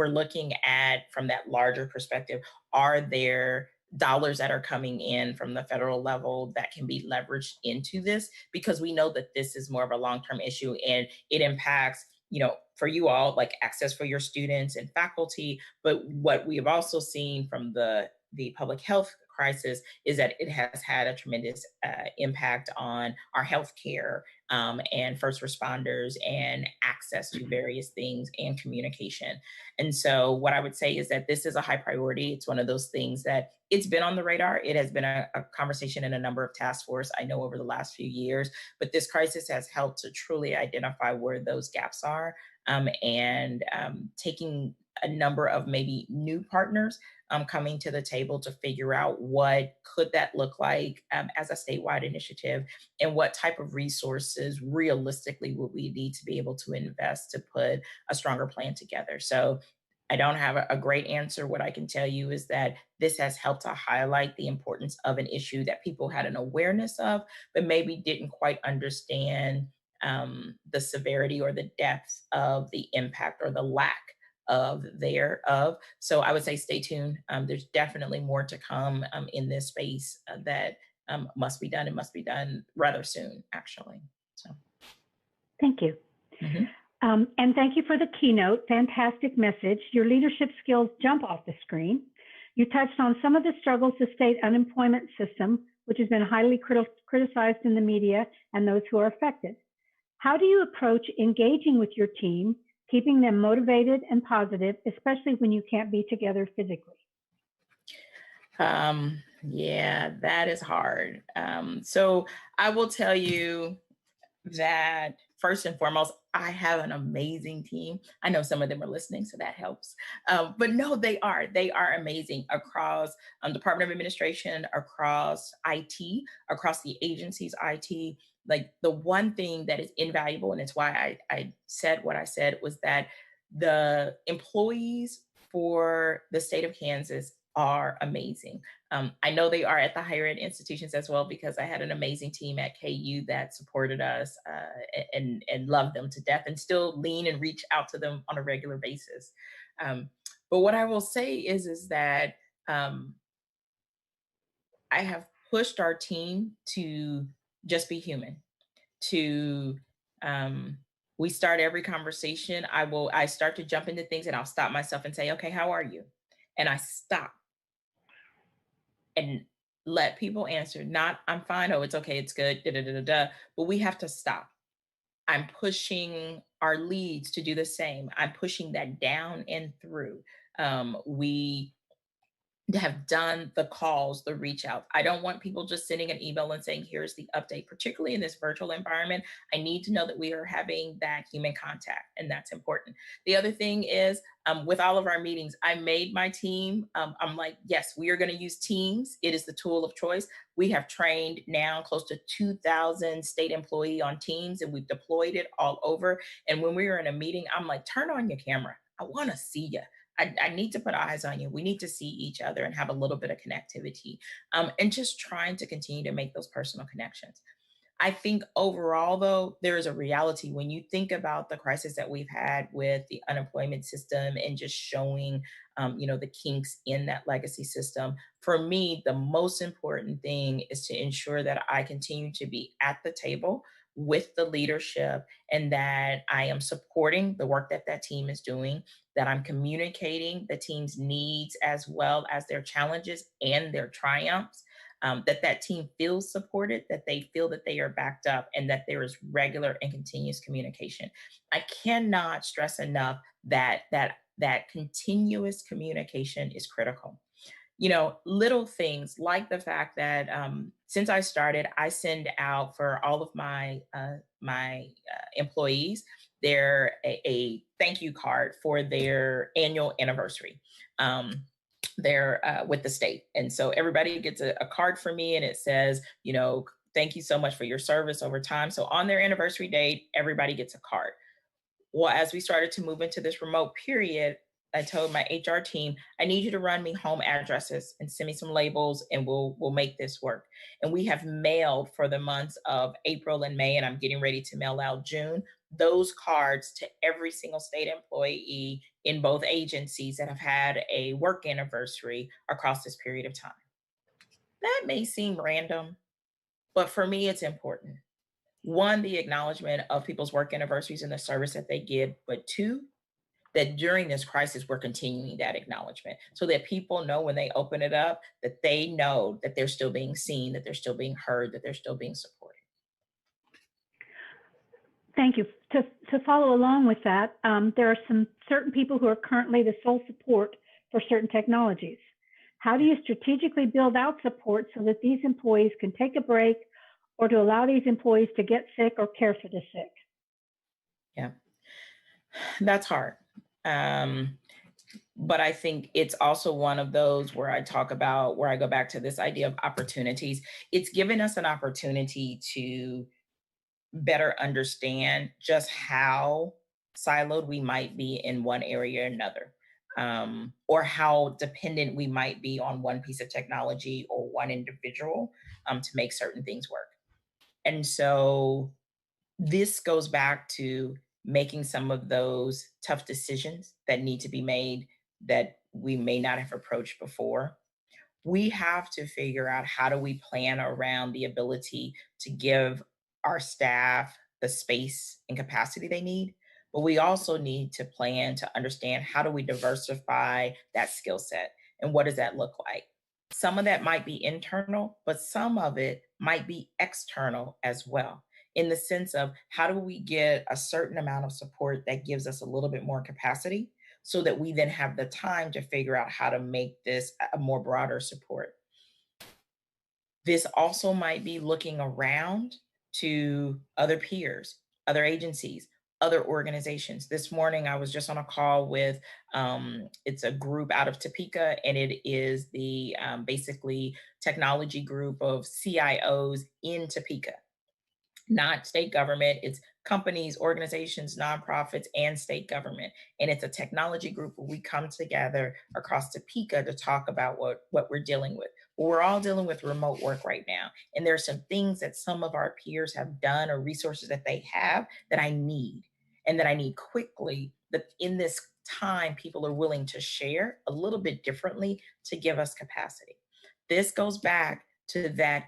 looking at, from that larger perspective, are there dollars that are coming in from the federal level that can be leveraged into this, because we know that this is more of a long-term issue and it impacts, for you all, like access for your students and faculty. But what we have also seen from the public health crisis is that it has had a tremendous impact on our healthcare and first responders and access to various things and communication. And so what I would say is that this is a high priority. It's one of those things that it's been on the radar. It has been a conversation in a number of task force, I know, over the last few years, but this crisis has helped to truly identify where those gaps are, and taking a number of maybe new partners coming to the table to figure out what could that look like as a statewide initiative, and what type of resources realistically would we need to be able to invest to put a stronger plan together. So I don't have a great answer. What I can tell you is that this has helped to highlight the importance of an issue that people had an awareness of, but maybe didn't quite understand the severity or the depth of the impact or the lack of thereof. So I would say stay tuned. There's definitely more to come in this space that must be done, and must be done rather soon, actually. So thank you. Mm-hmm. And thank you for the keynote. Fantastic message. Your leadership skills jump off the screen. You touched on some of the struggles the state unemployment system, which has been highly criticized in the media, and those who are affected. How do you approach engaging with your team, keeping them motivated and positive, especially when you can't be together physically? Yeah, that is hard. So I will tell you that first and foremost, I have an amazing team. I know some of them are listening, so that helps. But no, they are amazing across Department of Administration, across IT, across the agency's IT. Like, the one thing that is invaluable, and it's why I said what I said, was that the employees for the state of Kansas are amazing. I know they are at the higher ed institutions as well, because I had an amazing team at KU that supported us and loved them to death, and still lean and reach out to them on a regular basis. But what I will say is that I have pushed our team to just be human, to we start every conversation. I start to jump into things and I'll stop myself and say, okay, how are you? And I stop and let people answer. Not, I'm fine, oh, it's okay, it's good, da da da da da. But we have to stop. I'm pushing our leads to do the same. I'm pushing that down and through. We have done the calls, the reach out. I don't want people just sending an email and saying, here's the update, particularly in this virtual environment. I need to know that we are having that human contact, and that's important. The other thing is, with all of our meetings, I made my team, I'm like, yes, we are going to use Teams. It is the tool of choice. We have trained now close to 2,000 state employee on Teams, and we've deployed it all over. And when we were in a meeting, I'm like, turn on your camera. I want to see you. I need to put eyes on you. We need to see each other and have a little bit of connectivity, and just trying to continue to make those personal connections. I think overall, though, there is a reality when you think about the crisis that we've had with the unemployment system and just showing, the kinks in that legacy system. For me, the most important thing is to ensure that I continue to be at the table with the leadership, and that I am supporting the work that that team is doing, that I'm communicating the team's needs as well as their challenges and their triumphs, that that team feels supported, that they feel that they are backed up, and that there is regular and continuous communication. I cannot stress enough that continuous communication is critical. Little things like the fact that since I started, I send out for all of my employees a thank you card for their annual anniversary. They're with the state, and so everybody gets a card from me, and it says, thank you so much for your service over time. So on their anniversary date, everybody gets a card. Well, as we started to move into this remote period, I told my HR team, I need you to run me home addresses and send me some labels, and we'll make this work. And we have mailed for the months of April and May, and I'm getting ready to mail out June, those cards to every single state employee in both agencies that have had a work anniversary across this period of time. That may seem random, but for me, it's important. One, the acknowledgement of people's work anniversaries and the service that they give, but two, that during this crisis, we're continuing that acknowledgement so that people know when they open it up, that they know that they're still being seen, that they're still being heard, that they're still being supported. Thank you. To follow along with that, there are some certain people who are currently the sole support for certain technologies. How do you strategically build out support so that these employees can take a break or to allow these employees to get sick or care for the sick? Yeah, that's hard. But I think it's also one of those where I go back to this idea of opportunities. It's given us an opportunity to better understand just how siloed we might be in one area or another, or how dependent we might be on one piece of technology or one individual to make certain things work. And so this goes back to making some of those tough decisions that need to be made that we may not have approached before. We have to figure out how do we plan around the ability to give our staff the space and capacity they need, but we also need to plan to understand how do we diversify that skill set and what does that look like? Some of that might be internal, but some of it might be external as well, in the sense of how do we get a certain amount of support that gives us a little bit more capacity so that we then have the time to figure out how to make this a more broader support. This also might be looking around to other peers, other agencies, other organizations. This morning, I was just on a call with, it's a group out of Topeka, and it is the basically technology group of CIOs in Topeka. Not state government, it's companies, organizations, nonprofits, and state government. And it's a technology group where we come together across Topeka to talk about what we're dealing with. We're all dealing with remote work right now. And there are some things that some of our peers have done or resources that they have that I need and that I need quickly, that in this time, people are willing to share a little bit differently to give us capacity. This goes back to that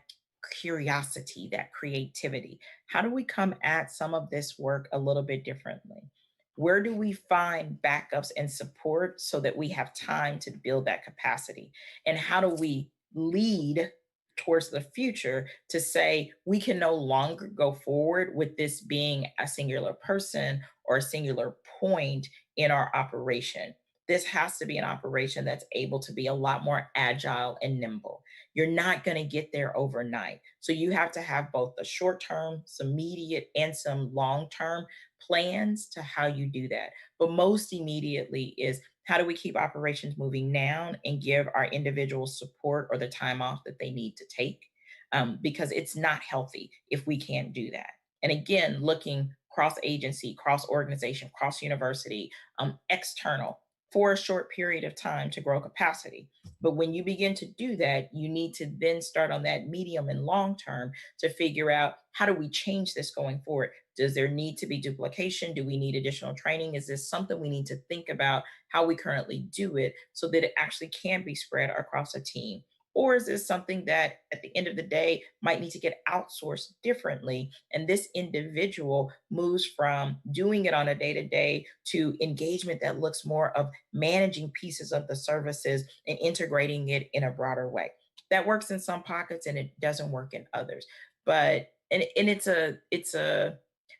curiosity, that creativity. How do we come at some of this work a little bit differently? Where do we find backups and support so that we have time to build that capacity? And how do we lead towards the future to say we can no longer go forward with this being a singular person or a singular point in our operation? This has to be an operation that's able to be a lot more agile and nimble. You're not going to get there overnight. So you have to have both the short term, some immediate, and some long term plans to how you do that. But most immediately is how do we keep operations moving now and give our individuals support or the time off that they need to take? Because it's not healthy if we can't do that. And again, looking cross agency, cross organization, cross university, external, for a short period of time to grow capacity. But when you begin to do that, you need to then start on that medium and long term to figure out how do we change this going forward? Does there need to be duplication? Do we need additional training? Is this something we need to think about how we currently do it so that it actually can be spread across a team? Or is this something that at the end of the day might need to get outsourced differently? And this individual moves from doing it on a day-to-day to engagement that looks more of managing pieces of the services and integrating it in a broader way. That works in some pockets and it doesn't work in others. But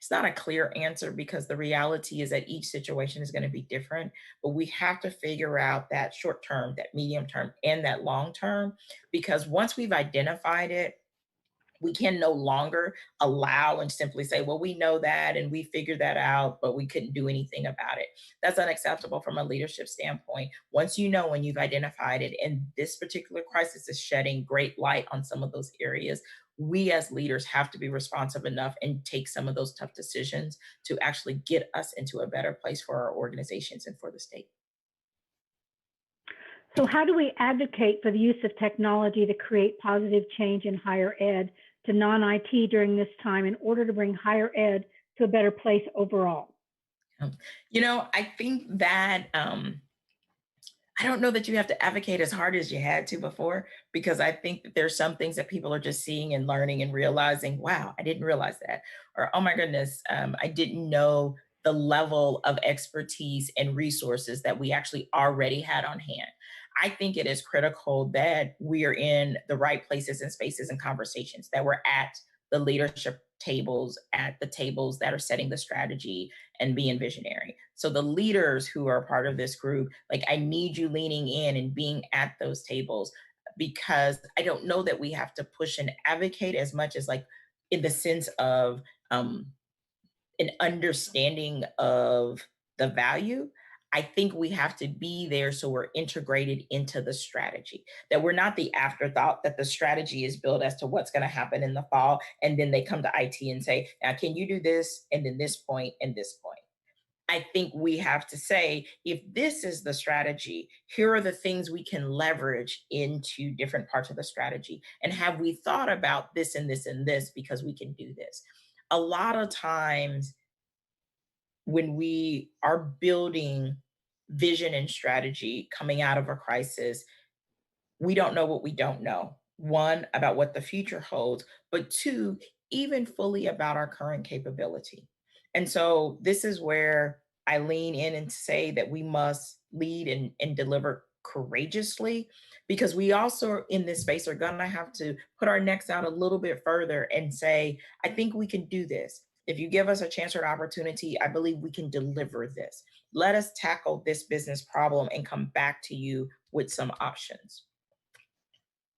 it's not a clear answer because the reality is that each situation is going to be different, but we have to figure out that short term, that medium term, and that long term, because once we've identified it, we can no longer allow and simply say, well, we know that and we figured that out, but we couldn't do anything about it. That's unacceptable from a leadership standpoint. Once you know when you've identified it, and this particular crisis is shedding great light on some of those areas, we as leaders have to be responsive enough and take some of those tough decisions to actually get us into a better place for our organizations and for the state. So how do we advocate for the use of technology to create positive change in higher ed to non-IT during this time in order to bring higher ed to a better place overall? I think that I don't know that you have to advocate as hard as you had to before, because I think that there's some things that people are just seeing and learning and realizing, wow, I didn't realize that. Or, oh my goodness, I didn't know the level of expertise and resources that we actually already had on hand. I think it is critical that we are in the right places and spaces and conversations, that we're at the leadership tables, at the tables that are setting the strategy and being visionary. So the leaders who are part of this group, like, I need you leaning in and being at those tables, because I don't know that we have to push and advocate as much as, like, in the sense of an understanding of the value. I think we have to be there so we're integrated into the strategy, that we're not the afterthought, that the strategy is built as to what's going to happen in the fall. And then they come to IT and say, now, can you do this? And then this point and this point. I think we have to say, if this is the strategy, here are the things we can leverage into different parts of the strategy. And have we thought about this and this and this, because we can do this? A lot of times when we are building vision and strategy coming out of a crisis, we don't know what we don't know. One, about what the future holds, but two, even fully about our current capability. And so this is where I lean in and say that we must lead and deliver courageously, because we also in this space are going to have to put our necks out a little bit further and say, I think we can do this. If you give us a chance or an opportunity, I believe we can deliver this. Let us tackle this business problem and come back to you with some options.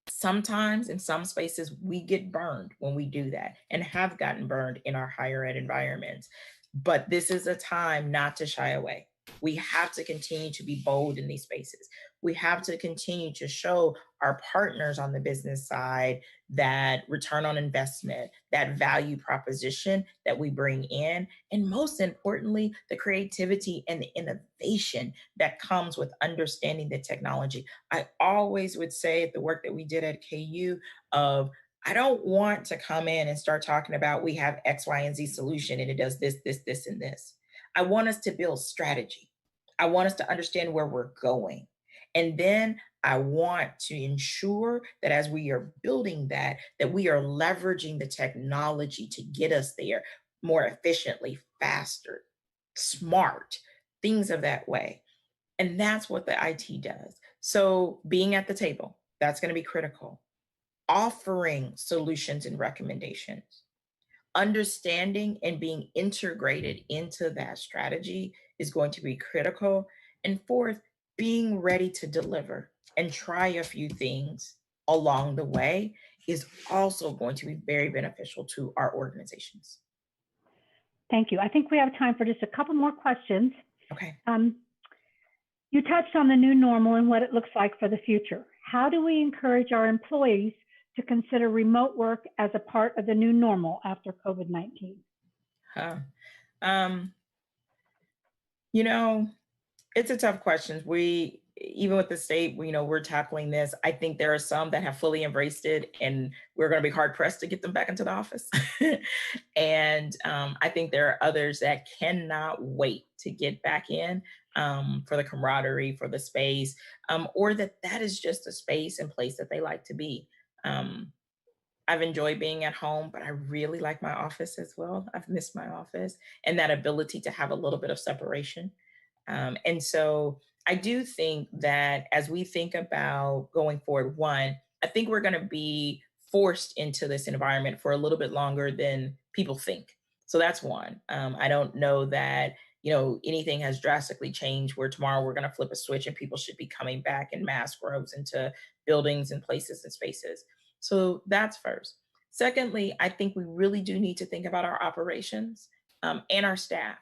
Sometimes in some spaces, we get burned when we do that, and have gotten burned in our higher ed environments. But this is a time not to shy away. We have to continue to be bold in these spaces. We have to continue to show our partners on the business side that return on investment, that value proposition that we bring in, and most importantly, the creativity and the innovation that comes with understanding the technology. I always would say the work that we did at KU of, I don't want to come in and start talking about we have X, Y, and Z solution and it does this, this, this, and this. I want us to build strategy. I want us to understand where we're going. And then I want to ensure that as we are building that we are leveraging the technology to get us there more efficiently, faster, smart, things of that way. And that's what the IT does. So being at the table, that's going to be critical. Offering solutions and recommendations, understanding and being integrated into that strategy is going to be critical. And fourth, being ready to deliver and try a few things along the way is also going to be very beneficial to our organizations. Thank you. I think we have time for just a couple more questions. Okay. You touched on the new normal and what it looks like for the future. How do we encourage our employees to consider remote work as a part of the new normal after COVID-19? You know, it's a tough question. We, even with the state, we're tackling this. I think there are some that have fully embraced it, and we're going to be hard pressed to get them back into the office. And I think there are others that cannot wait to get back in for the camaraderie, for the space, or that is just a space and place that they like to be. I've enjoyed being at home, but I really like my office as well. I've missed my office and that ability to have a little bit of separation. And so I do think that as we think about going forward, one, I think we're going to be forced into this environment for a little bit longer than people think. So that's one. I don't know that, anything has drastically changed where tomorrow we're going to flip a switch and people should be coming back in mass groves into buildings and places and spaces. So that's first. Secondly, I think we really do need to think about our operations and our staff.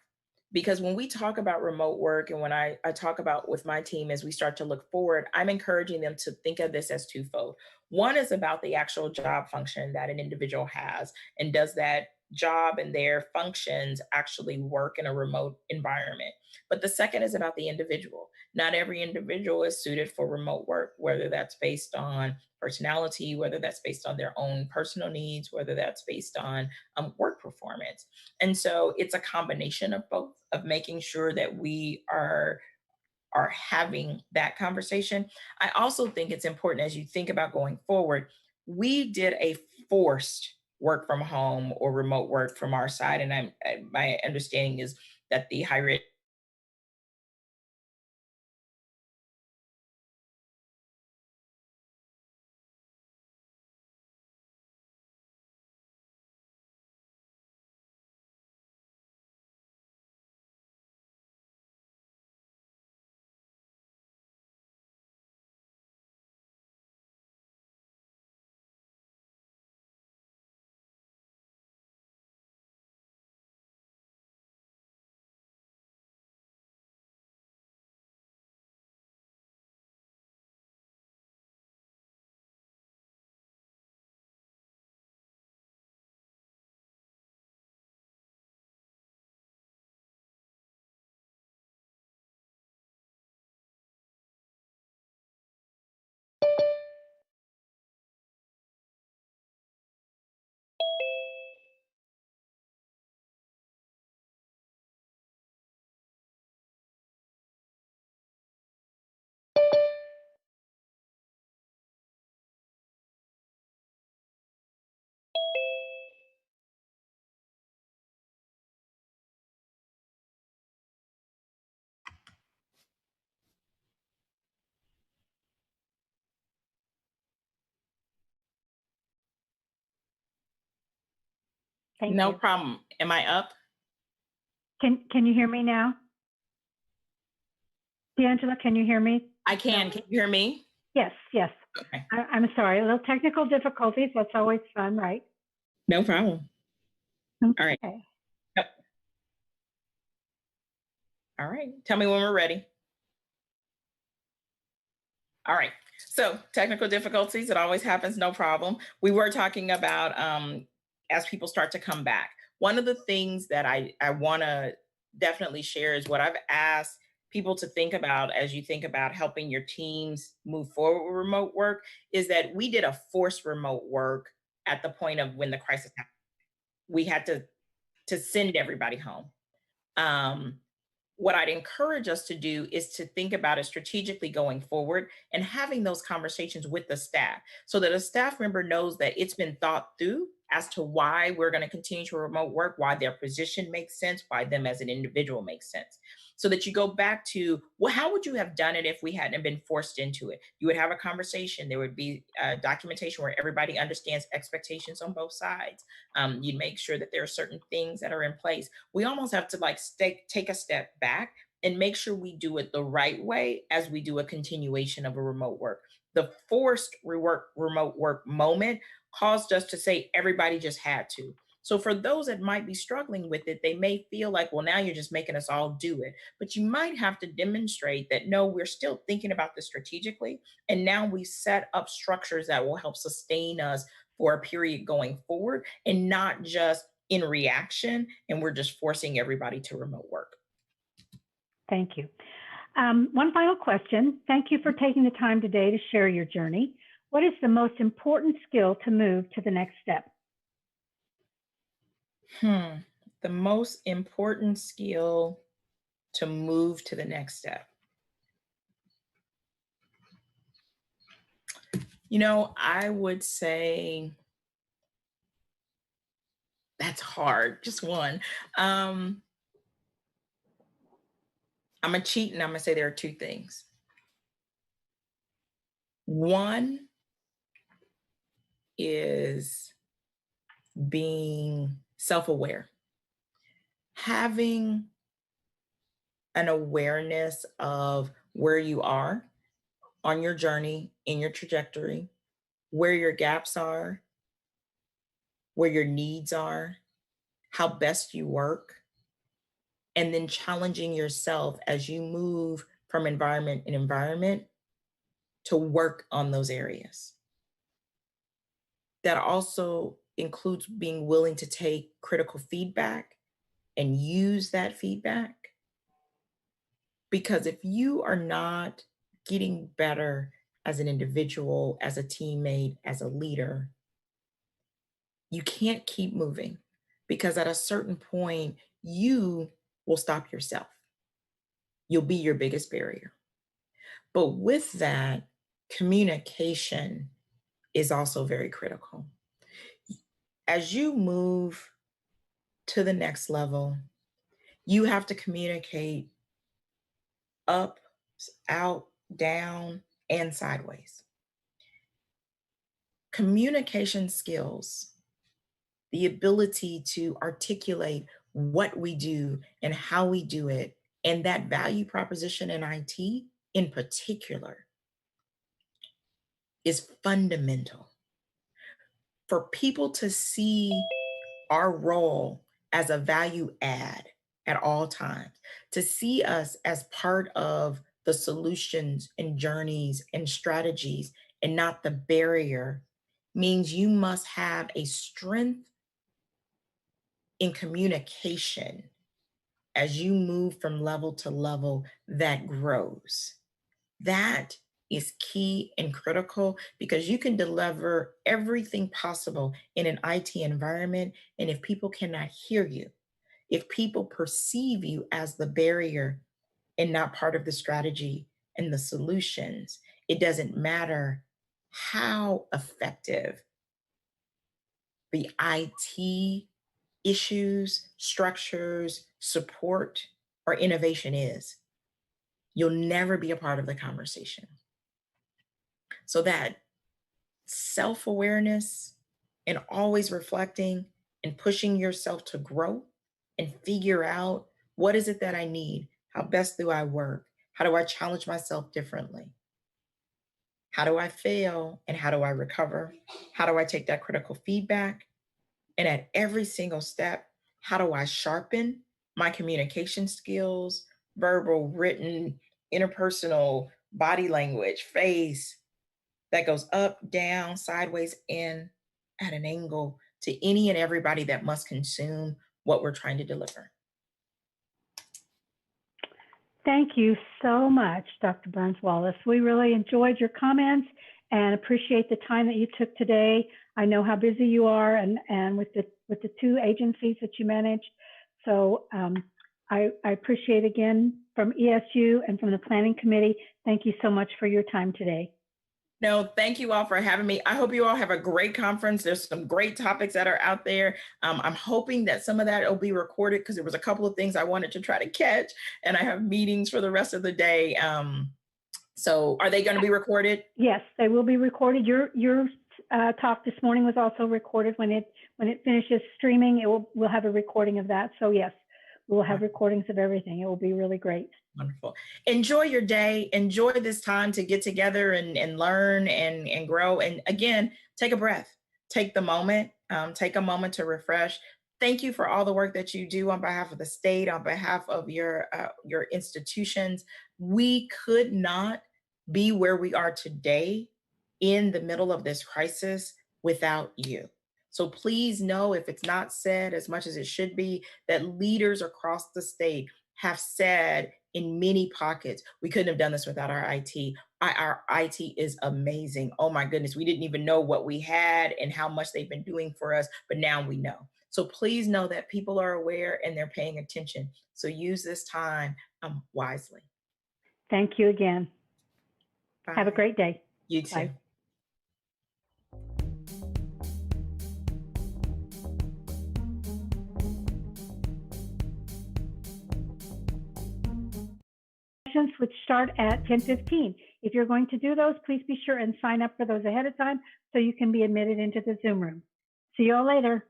Because when we talk about remote work and when I talk about with my team as we start to look forward, I'm encouraging them to think of this as twofold. One is about the actual job function that an individual has, and does that job and their functions actually work in a remote environment. But the second is about the individual. Not every individual is suited for remote work, whether that's based on personality, whether that's based on their own personal needs, whether that's based on work performance. And so it's a combination of both, of making sure that we are are having that conversation. I also think it's important as you think about going forward, we did a forced work from home or remote work from our side. And my understanding is that the higher ed Thank no you. problem. Am I up? Can you hear me now? Deangela, can you hear me? I can. Can you hear me? Yes, yes. Okay. I'm sorry, a little technical difficulties. That's always fun, right? No problem. Okay. All right. Yep. All right. Tell me when we're ready. All right. So technical difficulties, it always happens, no problem. We were talking about as people start to come back. One of the things that I want to definitely share is what I've asked people to think about as you think about helping your teams move forward with remote work is that we did a forced remote work at the point of when the crisis happened. We had to send everybody home. What I'd encourage us to do is to think about it strategically going forward and having those conversations with the staff so that a staff member knows that it's been thought through as to why we're going to continue to remote work, why their position makes sense, why them as an individual makes sense. So that you go back to, well, how would you have done it if we hadn't been forced into it? You would have a conversation. There would be documentation where everybody understands expectations on both sides. You'd make sure that there are certain things that are in place. We almost have to like take a step back and make sure we do it the right way as we do a continuation of a remote work. The forced remote work moment caused us to say everybody just had to. So for those that might be struggling with it, they may feel like, well, now you're just making us all do it. But you might have to demonstrate that, no, we're still thinking about this strategically. And now we set up structures that will help sustain us for a period going forward and not just in reaction. And we're just forcing everybody to remote work. Thank you. One final question. Thank you for taking the time today to share your journey. What is the most important skill to move to the next step? The most important skill to move to the next step. You know, I would say that's hard, just one. I'm gonna cheat and I'm gonna say there are two things. One is being self-aware, having an awareness of where you are on your journey, in your trajectory, where your gaps are, where your needs are, how best you work, and then challenging yourself as you move from environment in environment to work on those areas. That also includes being willing to take critical feedback and use that feedback. Because if you are not getting better as an individual, as a teammate, as a leader, you can't keep moving because at a certain point, you will stop yourself. You'll be your biggest barrier. But with that, communication is also very critical. As you move to the next level, you have to communicate up, out, down, and sideways. Communication skills, the ability to articulate what we do and how we do it, and that value proposition in IT in particular is fundamental. For people to see our role as a value add at all times, to see us as part of the solutions and journeys and strategies and not the barrier, means you must have a strength in communication as you move from level to level that grows. That is key and critical, because you can deliver everything possible in an IT environment. And if people cannot hear you, if people perceive you as the barrier and not part of the strategy and the solutions, it doesn't matter how effective the IT issues, structures, support, or innovation is. You'll never be a part of the conversation. So that self-awareness and always reflecting and pushing yourself to grow and figure out, what is it that I need? How best do I work? How do I challenge myself differently? How do I fail and how do I recover? How do I take that critical feedback? And at every single step, how do I sharpen my communication skills, verbal, written, interpersonal, body language, face, that goes up, down, sideways, in, at an angle to any and everybody that must consume what we're trying to deliver. Thank you so much, Dr. Burns-Wallace. We really enjoyed your comments and appreciate the time that you took today. I know how busy you are and with the two agencies that you manage. So I appreciate, again, from ESU and from the Planning Committee, thank you so much for your time today. No, thank you all for having me. I hope you all have a great conference. There's some great topics that are out there. I'm hoping that some of that will be recorded, because there was a couple of things I wanted to try to catch, and I have meetings for the rest of the day. So are they going to be recorded? Yes, they will be recorded. Your talk this morning was also recorded. When it finishes streaming, we'll have a recording of that. So yes, we'll have recordings of everything. It will be really great. Wonderful. Enjoy your day. Enjoy this time to get together and learn and grow. And again, take a breath. Take the moment. Take a moment to refresh. Thank you for all the work that you do on behalf of the state, on behalf of your institutions. We could not be where we are today in the middle of this crisis without you. So please know, if it's not said as much as it should be, that leaders across the state have said in many pockets, we couldn't have done this without our IT. Our IT is amazing. Oh my goodness, we didn't even know what we had and how much they've been doing for us, but now we know. So please know that people are aware and they're paying attention. So use this time wisely. Thank you again. Bye. Have a great day. You too. Bye. Which start at 10:15. If you're going to do those, please be sure and sign up for those ahead of time so you can be admitted into the Zoom room. See you all later.